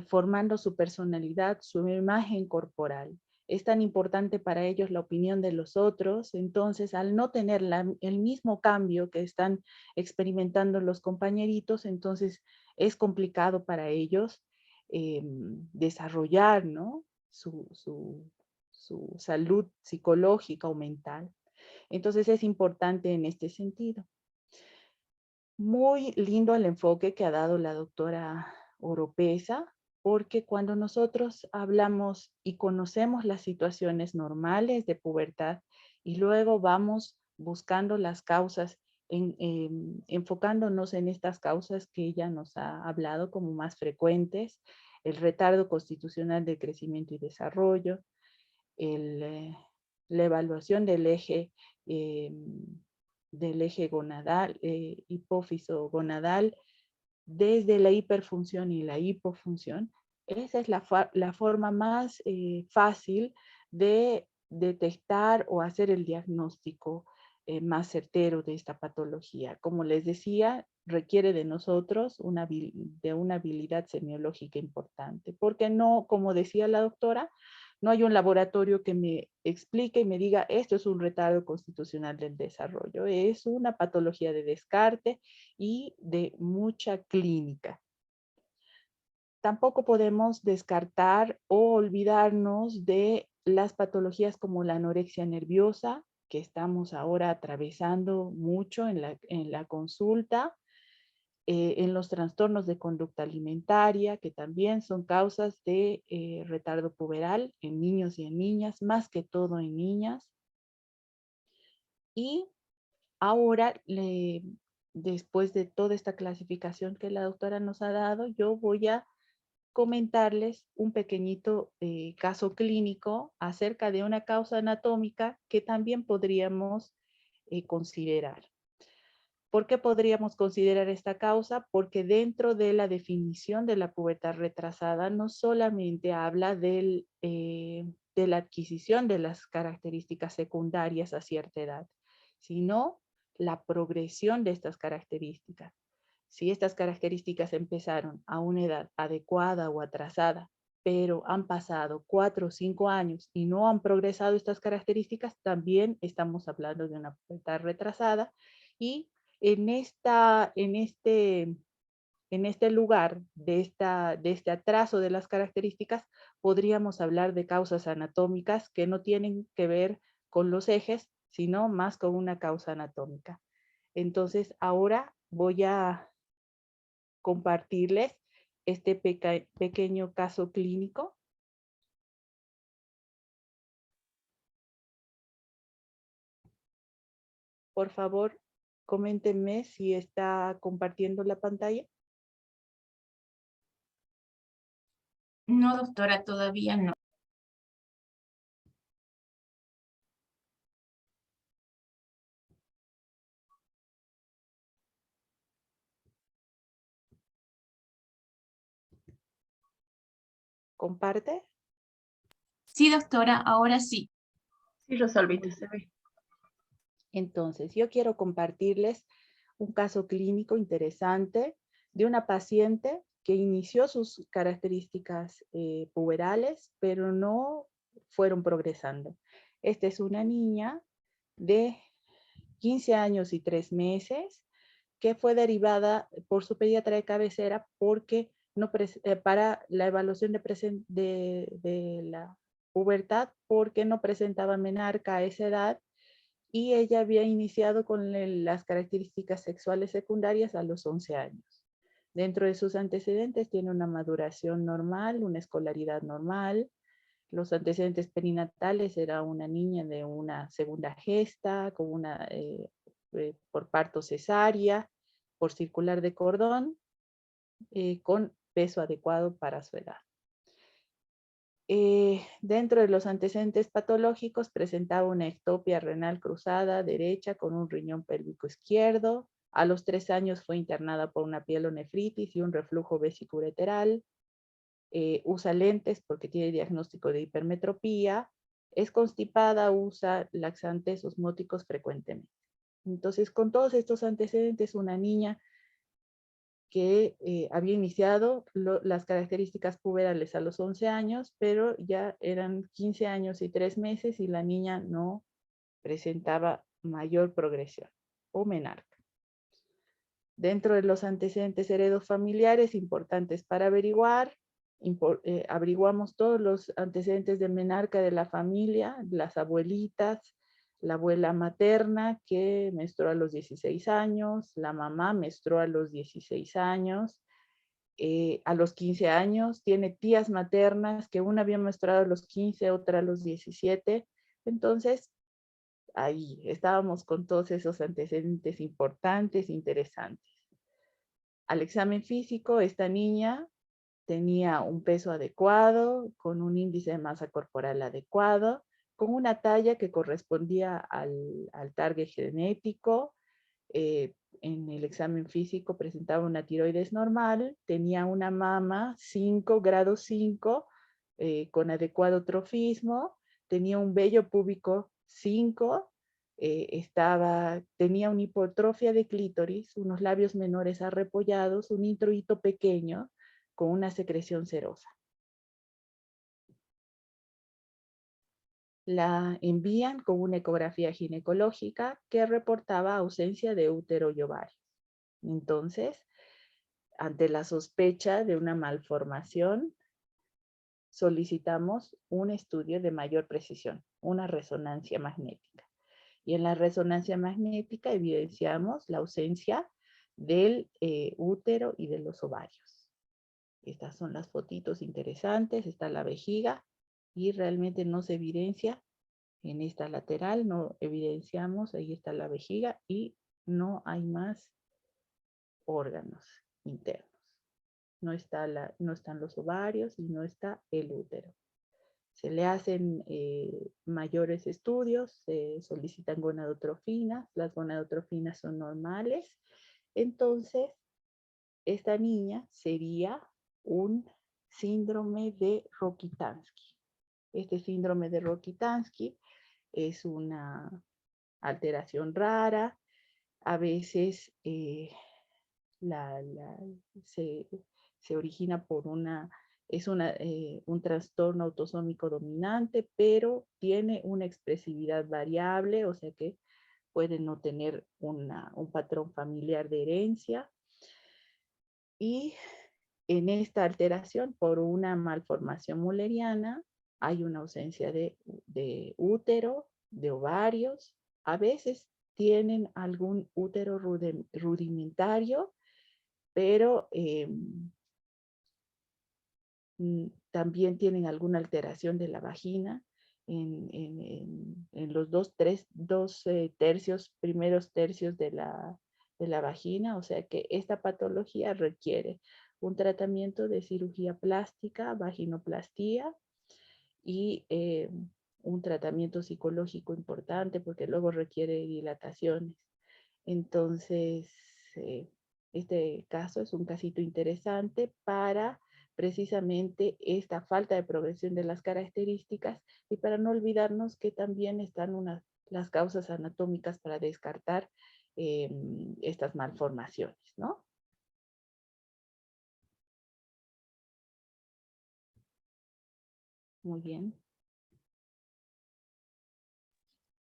D: formando su personalidad, su imagen corporal. Es tan importante para ellos la opinión de los otros, entonces al no tener el mismo cambio que están experimentando los compañeritos, entonces es complicado para ellos desarrollar, ¿no? su salud psicológica o mental. Entonces es importante en este sentido. Muy lindo el enfoque que ha dado la doctora Oropesa, porque cuando nosotros hablamos y conocemos las situaciones normales de pubertad y luego vamos buscando las causas, enfocándonos en estas causas que ella nos ha hablado como más frecuentes, el retardo constitucional de crecimiento y desarrollo, la evaluación eh, del eje gonadal, hipófiso gonadal, desde la hiperfunción y la hipofunción. Esa es la forma más fácil de detectar o hacer el diagnóstico más certero de esta patología. Como les decía, requiere de nosotros una habilidad semiológica importante, porque no, como decía la doctora, no hay un laboratorio que me explique y me diga, esto es un retardo constitucional del desarrollo. Es una patología de descarte y de mucha clínica. Tampoco podemos descartar o olvidarnos de las patologías como la anorexia nerviosa, que estamos ahora atravesando mucho en la consulta, en los trastornos de conducta alimentaria, que también son causas de retardo puberal en niños y en niñas, más que todo en niñas. Y ahora, después de toda esta clasificación que la doctora nos ha dado, yo voy a comentarles un pequeñito caso clínico acerca de una causa anatómica que también podríamos considerar. ¿Por qué podríamos considerar esta causa? Porque dentro de la definición de la pubertad retrasada no solamente habla de la adquisición de las características secundarias a cierta edad, sino la progresión de estas características. Si estas características empezaron a una edad adecuada o atrasada, pero han pasado 4 o 5 años y no han progresado estas características, también estamos hablando de una pubertad retrasada. Y en este lugar de este atraso de las características, podríamos hablar de causas anatómicas que no tienen que ver con los ejes, sino más con una causa anatómica. Entonces, ahora voy a compartirles este pequeño caso clínico. Por favor, coméntenme si está compartiendo la pantalla.
A: No, doctora, todavía no.
D: ¿Comparte?
A: Sí, doctora, ahora sí.
C: Sí, Rosalvita, se ve.
D: Entonces, yo quiero compartirles un caso clínico interesante de una paciente que inició sus características puberales, pero no fueron progresando. Esta es una niña de 15 años y 3 meses que fue derivada por su pediatra de cabecera porque para la evaluación de la pubertad, porque no presentaba menarca a esa edad, y ella había iniciado con las características sexuales secundarias a los 11 años. Dentro de sus antecedentes tiene una maduración normal, una escolaridad normal. Los antecedentes perinatales era una niña de una segunda gesta, con por parto cesárea, por circular de cordón, con peso adecuado para su edad. Dentro de los antecedentes patológicos presentaba una ectopia renal cruzada derecha con un riñón pélvico izquierdo. A los 3 años fue internada por una pielonefritis y un reflujo vesicoureteral. Usa lentes porque tiene diagnóstico de hipermetropía. Es constipada, usa laxantes osmóticos frecuentemente. Entonces, con todos estos antecedentes, una niña que había iniciado las características puberales a los 11 años, pero ya eran 15 años y 3 meses y la niña no presentaba mayor progresión o menarca. Dentro de los antecedentes heredofamiliares importantes para averiguar, averiguamos todos los antecedentes de menarca de la familia, las abuelitas, la abuela materna que menstruó a los 16 años, la mamá menstruó a los 16 años, a los 15 años, tiene tías maternas que una había menstruado a los 15, otra a los 17. Entonces, ahí estábamos con todos esos antecedentes importantes, interesantes. Al examen físico, esta niña tenía un peso adecuado, con un índice de masa corporal adecuado, con una talla que correspondía al target genético. En el examen físico presentaba una tiroides normal, tenía una mama 5, grado 5, con adecuado trofismo, tenía un vello púbico 5, tenía una hipotrofia de clítoris, unos labios menores arrepollados, un introito pequeño, con una secreción serosa. La envían con una ecografía ginecológica que reportaba ausencia de útero y ovario. Entonces, ante la sospecha de una malformación, solicitamos un estudio de mayor precisión, una resonancia magnética. Y en la resonancia magnética evidenciamos la ausencia del útero y de los ovarios. Estas son las fotitos interesantes, está la vejiga y realmente no se evidencia en esta lateral, no evidenciamos, ahí está la vejiga y no hay más órganos internos. No están los ovarios y no está el útero. Se le hacen mayores estudios, se solicitan gonadotrofinas, las gonadotrofinas son normales. Entonces, esta niña sería un síndrome de Rokitansky. Este síndrome de Rokitansky es una alteración rara. A veces se origina por un trastorno autosómico dominante, pero tiene una expresividad variable, o sea que puede no tener un patrón familiar de herencia. Y en esta alteración, por una malformación mulleriana, hay una ausencia de útero, de ovarios. A veces tienen algún útero rudimentario, pero también tienen alguna alteración de la vagina en los primeros tercios de la vagina, o sea que esta patología requiere un tratamiento de cirugía plástica, vaginoplastía, y un tratamiento psicológico importante porque luego requiere dilataciones. Entonces, este caso es un casito interesante para precisamente esta falta de progresión de las características y para no olvidarnos que también están las causas anatómicas para descartar estas malformaciones, ¿no? Muy bien.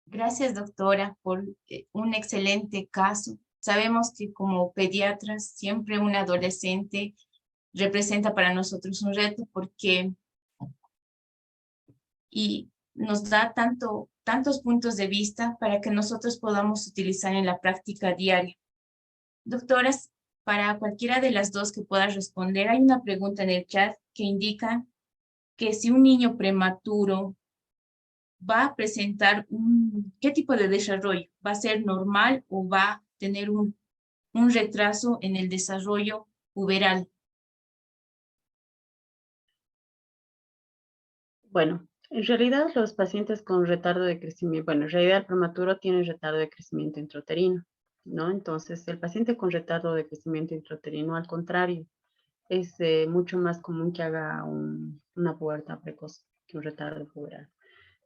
A: Gracias, doctora, por un excelente caso. Sabemos que como pediatras siempre un adolescente representa para nosotros un reto porque nos da tantos puntos de vista para que nosotros podamos utilizar en la práctica diaria. Doctoras, para cualquiera de las dos que pueda responder, hay una pregunta en el chat que indica que si un niño prematuro va a presentar ¿qué tipo de desarrollo? ¿Va a ser normal o va a tener un retraso en el desarrollo puberal?
C: Bueno, en realidad los pacientes con retardo de crecimiento, bueno, en realidad el prematuro tiene retardo de crecimiento intrauterino, ¿no? Entonces, el paciente con retardo de crecimiento intrauterino, al contrario, es mucho más común que haga una pubertad precoz que un retardo puberal.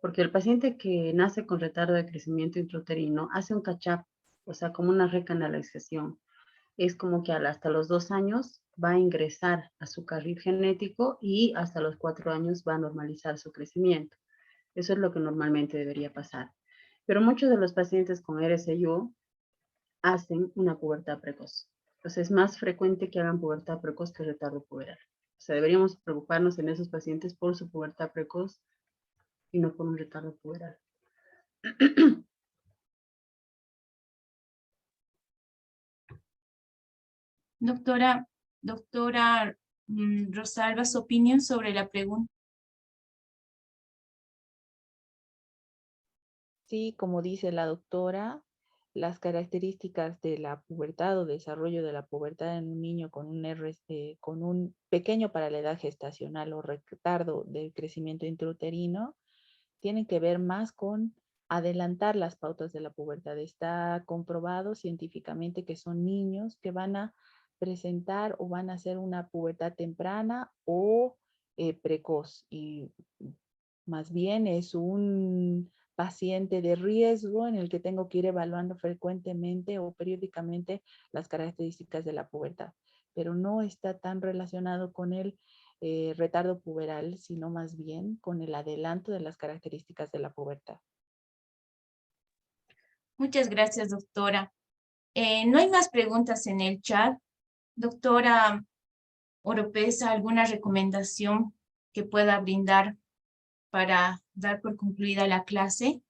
C: Porque el paciente que nace con retardo de crecimiento intrauterino hace un catch-up, o sea, como una recanalización. Es como que hasta los 2 años va a ingresar a su carril genético y hasta los 4 años va a normalizar su crecimiento. Eso es lo que normalmente debería pasar. Pero muchos de los pacientes con RSIU hacen una pubertad precoz. Entonces es más frecuente que hagan pubertad precoz que retardo puberal. O sea, deberíamos preocuparnos en esos pacientes por su pubertad precoz y no por un retardo puberal.
A: Doctora Rosalba, su opinión sobre la pregunta.
D: Sí, como dice la doctora, las características de la pubertad o desarrollo de la pubertad en un niño con un con un pequeño para la edad gestacional o retardo del crecimiento intrauterino tienen que ver más con adelantar las pautas de la pubertad. Está comprobado científicamente que son niños que van a presentar o van a hacer una pubertad temprana o precoz, y más bien es un paciente de riesgo en el que tengo que ir evaluando frecuentemente o periódicamente las características de la pubertad, pero no está tan relacionado con el retardo puberal, sino más bien con el adelanto de las características de la pubertad.
A: Muchas gracias, doctora. No hay más preguntas en el chat. Doctora Oropesa, ¿alguna recomendación que pueda brindar para dar por concluida la clase?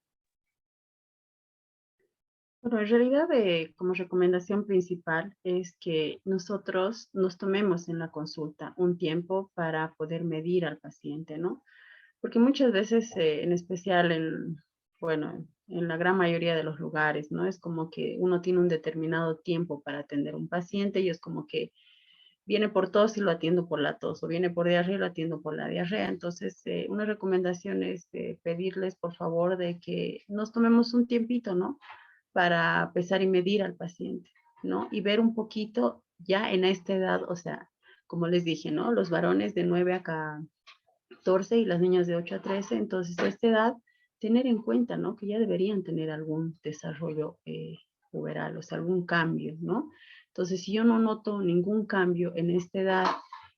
C: Bueno, en realidad, como recomendación principal es que nosotros nos tomemos en la consulta un tiempo para poder medir al paciente, ¿no? Porque muchas veces, en especial bueno, en la gran mayoría de los lugares, ¿no? Es como que uno tiene un determinado tiempo para atender a un paciente y es como que viene por tos y lo atiendo por la tos, o viene por diarrea y lo atiendo por la diarrea. Entonces, una recomendación es pedirles, por favor, de que nos tomemos un tiempito, ¿no? Para pesar y medir al paciente, ¿no? Y ver un poquito ya en esta edad, o sea, como les dije, ¿no? Los varones de 9 a 14 y las niñas de 8 a 13, entonces a esta edad, tener en cuenta, ¿no? Que ya deberían tener algún desarrollo puberal, o sea, algún cambio, ¿no? Entonces, si yo no noto ningún cambio en esta edad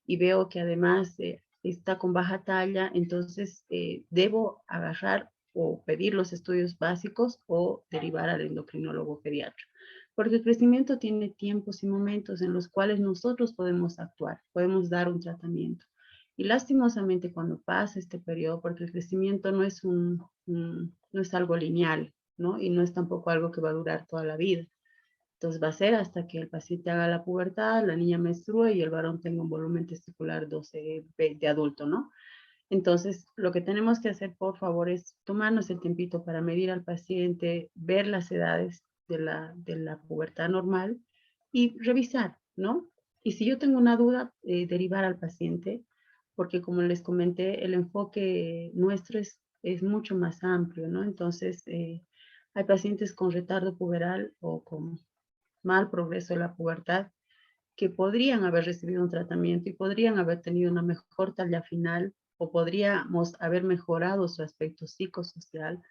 C: y veo que además está con baja talla, entonces debo agarrar o pedir los estudios básicos o derivar al endocrinólogo pediatra. Porque el crecimiento tiene tiempos y momentos en los cuales nosotros podemos actuar, podemos dar un tratamiento. Y lastimosamente cuando pasa este periodo, porque el crecimiento no es, no es algo lineal, ¿no? Y no es tampoco algo que va a durar toda la vida. Entonces va a ser hasta que el paciente haga la pubertad, la niña menstrue y el varón tenga un volumen testicular 12 de adulto, ¿no? Entonces, lo que tenemos que hacer, por favor, es tomarnos el tiempito para medir al paciente, ver las edades de la pubertad normal y revisar, ¿no? Y si yo tengo una duda, derivar al paciente, porque como les comenté, el enfoque nuestro es mucho más amplio, ¿no? Entonces, hay pacientes con retardo puberal o con mal progreso de la pubertad que podrían haber recibido un tratamiento y podrían haber tenido una mejor talla final o podríamos haber mejorado su aspecto psicosocial,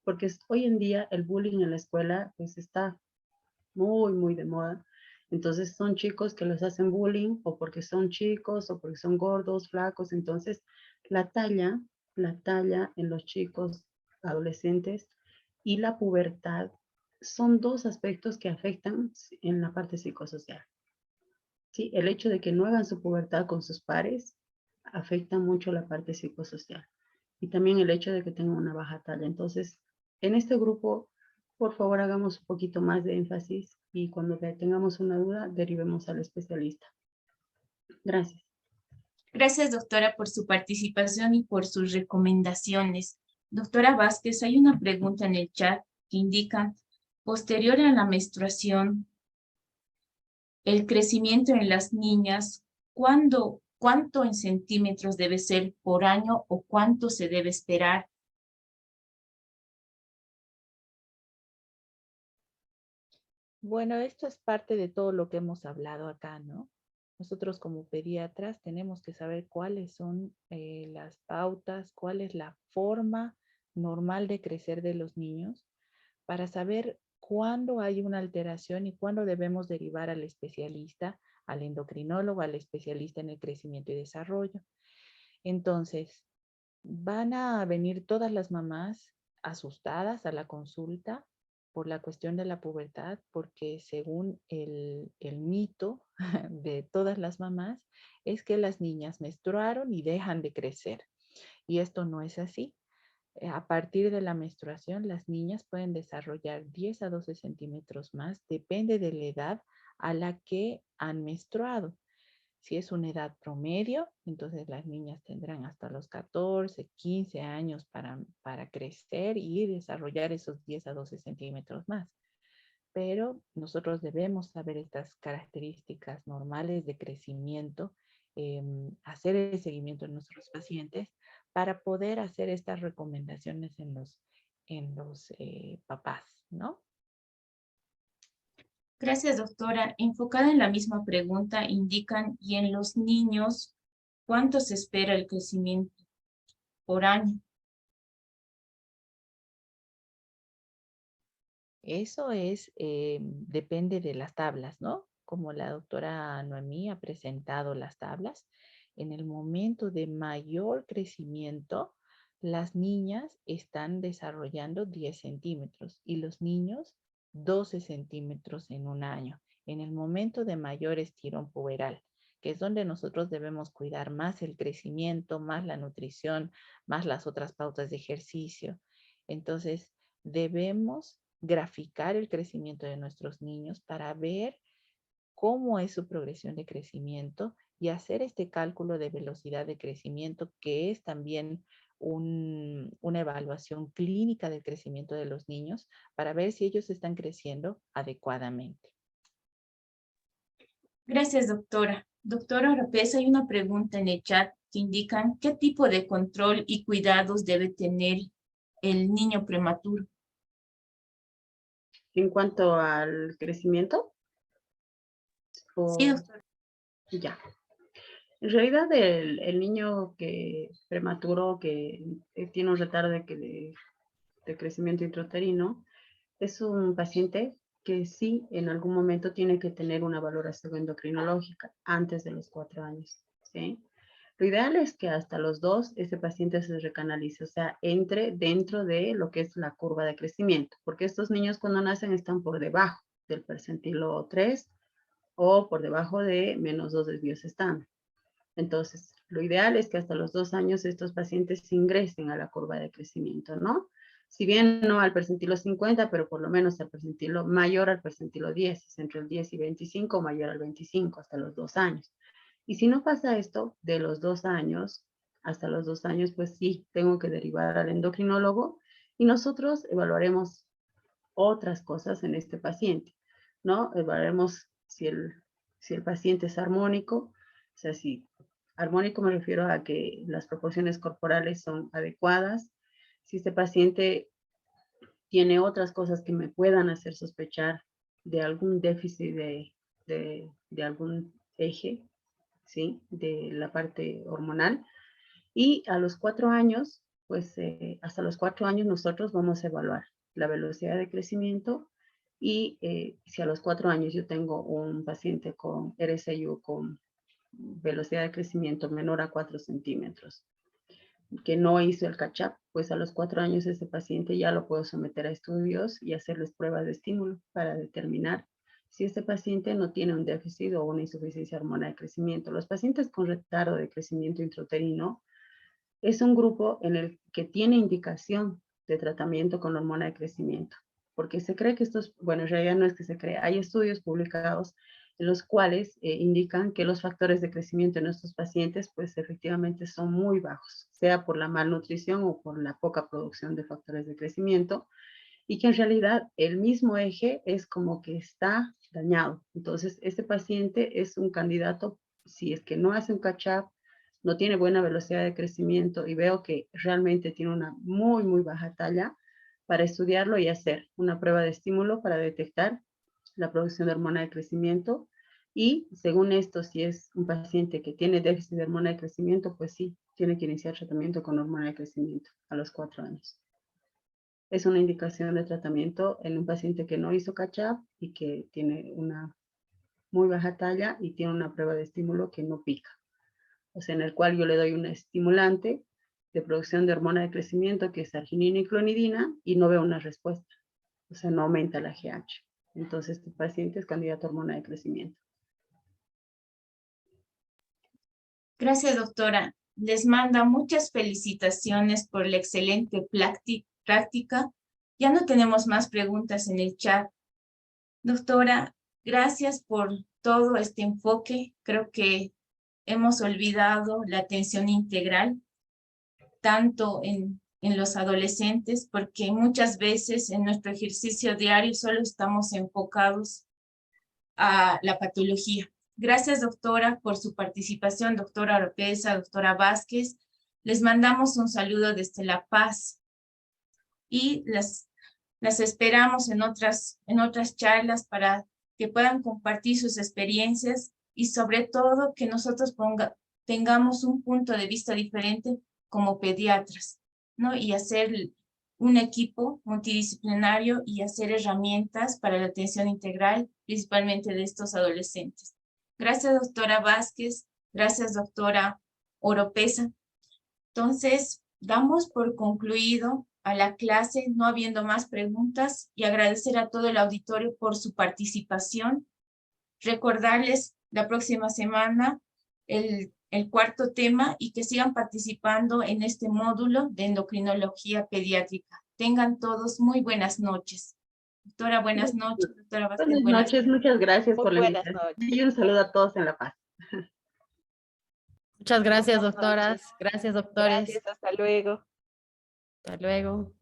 C: porque hoy en día el bullying en la escuela pues está muy, muy de moda. Entonces son chicos que les hacen bullying o porque son chicos o porque son gordos, flacos. Entonces la talla en los chicos adolescentes y la pubertad son dos aspectos que afectan en la parte psicosocial. ¿Sí? El hecho de que no hagan su pubertad con sus pares afecta mucho la parte psicosocial. Y también el hecho de que tengan una baja talla. Entonces, en este grupo, por favor, hagamos un poquito más de énfasis y cuando tengamos una duda, derivemos al especialista. Gracias.
A: Gracias, doctora, por su participación y por sus recomendaciones. Doctora Vázquez, hay una pregunta en el chat que indica, posterior a la menstruación, el crecimiento en las niñas, ¿cuánto en centímetros debe ser por año o cuánto se debe esperar?
D: Bueno, esto es parte de todo lo que hemos hablado acá, ¿no? Nosotros como pediatras tenemos que saber cuáles son las pautas, cuál es la forma normal de crecer de los niños para saber cuándo hay una alteración y cuándo debemos derivar al especialista, al endocrinólogo, al especialista en el crecimiento y desarrollo. Entonces, van a venir todas las mamás asustadas a la consulta por la cuestión de la pubertad, porque según el mito de todas las mamás, es que las niñas menstruaron y dejan de crecer. Y esto no es así. A partir de la menstruación, las niñas pueden desarrollar 10 a 12 centímetros más, depende de la edad a la que han menstruado. Si es una edad promedio, entonces las niñas tendrán hasta los 14, 15 años para crecer y desarrollar esos 10 a 12 centímetros más. Pero nosotros debemos saber estas características normales de crecimiento, hacer el seguimiento de nuestros pacientes para poder hacer estas recomendaciones en los papás, ¿no?
A: Gracias, doctora. Enfocada en la misma pregunta, indican, y en los niños, ¿cuánto se espera el crecimiento por año?
D: Eso es, depende de las tablas, ¿no? Como la doctora Noemí ha presentado las tablas, en el momento de mayor crecimiento, las niñas están desarrollando 10 centímetros y los niños 12 centímetros en un año. En el momento de mayor estirón puberal, que es donde nosotros debemos cuidar más el crecimiento, más la nutrición, más las otras pautas de ejercicio. Entonces, debemos graficar el crecimiento de nuestros niños para ver cómo es su progresión de crecimiento y hacer este cálculo de velocidad de crecimiento, que es también una evaluación clínica del crecimiento de los niños para ver si ellos están creciendo adecuadamente.
A: Gracias, doctora. Doctora Oropesa, hay una pregunta en el chat que indican qué tipo de control y cuidados debe tener el niño prematuro.
C: En cuanto al crecimiento,
A: Sí, doctora.
C: ya. En realidad, el niño que prematuro, que tiene un retardo de crecimiento intrauterino, es un paciente que sí en algún momento tiene que tener una valoración endocrinológica antes de los 4 años, ¿sí? Lo ideal es que hasta los 2 ese paciente se recanalice, o sea, entre dentro de lo que es la curva de crecimiento, porque estos niños cuando nacen están por debajo del percentilo 3 o por debajo de -2 desvíos estándar. Entonces, lo ideal es que hasta los 2 años estos pacientes ingresen a la curva de crecimiento, ¿no? Si bien no al percentilo 50, pero por lo menos al percentilo mayor al percentilo 10, es entre el 10 y 25, mayor al 25, hasta los 2 años. Y si no pasa esto, de los 2 años hasta los 2 años, pues sí, tengo que derivar al endocrinólogo y nosotros evaluaremos otras cosas en este paciente, ¿no? Evaluaremos si el paciente es armónico, o sea, si armónico me refiero a que las proporciones corporales son adecuadas, si este paciente tiene otras cosas que me puedan hacer sospechar de algún déficit de algún eje, ¿sí? De la parte hormonal. Y a los 4 años, pues hasta los 4 años nosotros vamos a evaluar la velocidad de crecimiento y si a los 4 años yo tengo un paciente con RSIU con velocidad de crecimiento menor a 4 centímetros, que no hizo el catch-up, pues a los 4 años ese paciente ya lo puedo someter a estudios y hacerles pruebas de estímulo para determinar si este paciente no tiene un déficit o una insuficiencia hormonal de crecimiento. Los pacientes con retardo de crecimiento intrauterino es un grupo en el que tiene indicación de tratamiento con hormona de crecimiento, porque se cree que estos, bueno, en realidad no es que se cree, hay estudios publicados en los cuales indican que los factores de crecimiento en estos pacientes, pues efectivamente son muy bajos, sea por la malnutrición o por la poca producción de factores de crecimiento, y que en realidad el mismo eje es como que está dañado. Entonces, este paciente es un candidato, si es que no hace un catch-up, no tiene buena velocidad de crecimiento y veo que realmente tiene una muy, muy baja talla, para estudiarlo y hacer una prueba de estímulo para detectar la producción de hormona de crecimiento. Y según esto, si es un paciente que tiene déficit de hormona de crecimiento, pues sí, tiene que iniciar tratamiento con hormona de crecimiento a los 4 años. Es una indicación de tratamiento en un paciente que no hizo catch-up y que tiene una muy baja talla y tiene una prueba de estímulo que no pica. O sea, en el cual yo le doy un estimulante de producción de hormona de crecimiento que es arginina y clonidina y no veo una respuesta. o sea, no aumenta la GH. Entonces, este paciente es candidato a hormona de crecimiento.
A: Gracias, doctora. Les manda muchas felicitaciones por la excelente práctica. Ya no tenemos más preguntas en el chat. Doctora, gracias por todo este enfoque. Creo que hemos olvidado la atención integral, tanto en los adolescentes, porque muchas veces en nuestro ejercicio diario solo estamos enfocados a la patología. Gracias, doctora, por su participación, doctora Oropesa, doctora Vázquez. Les mandamos un saludo desde La Paz y las esperamos en otras charlas para que puedan compartir sus experiencias y sobre todo que nosotros tengamos un punto de vista diferente como pediatras, ¿no? Y hacer un equipo multidisciplinario y hacer herramientas para la atención integral, principalmente de estos adolescentes. Gracias, doctora Vázquez. Gracias, doctora Oropesa. Entonces, damos por concluido a la clase, no habiendo más preguntas, y agradecer a todo el auditorio por su participación. Recordarles la próxima semana el cuarto tema y que sigan participando en este módulo de endocrinología pediátrica. Tengan todos muy buenas noches. Doctora, buenas noches. Doctora Vázquez,
C: Buenas noches, muchas gracias por la
D: buenas
C: invitación.
D: noches.
C: Y un saludo a todos en La Paz.
B: Muchas gracias,
D: Buenas
B: doctoras.
D: noches.
B: Gracias, doctores.
D: Gracias, hasta luego.
B: Hasta luego.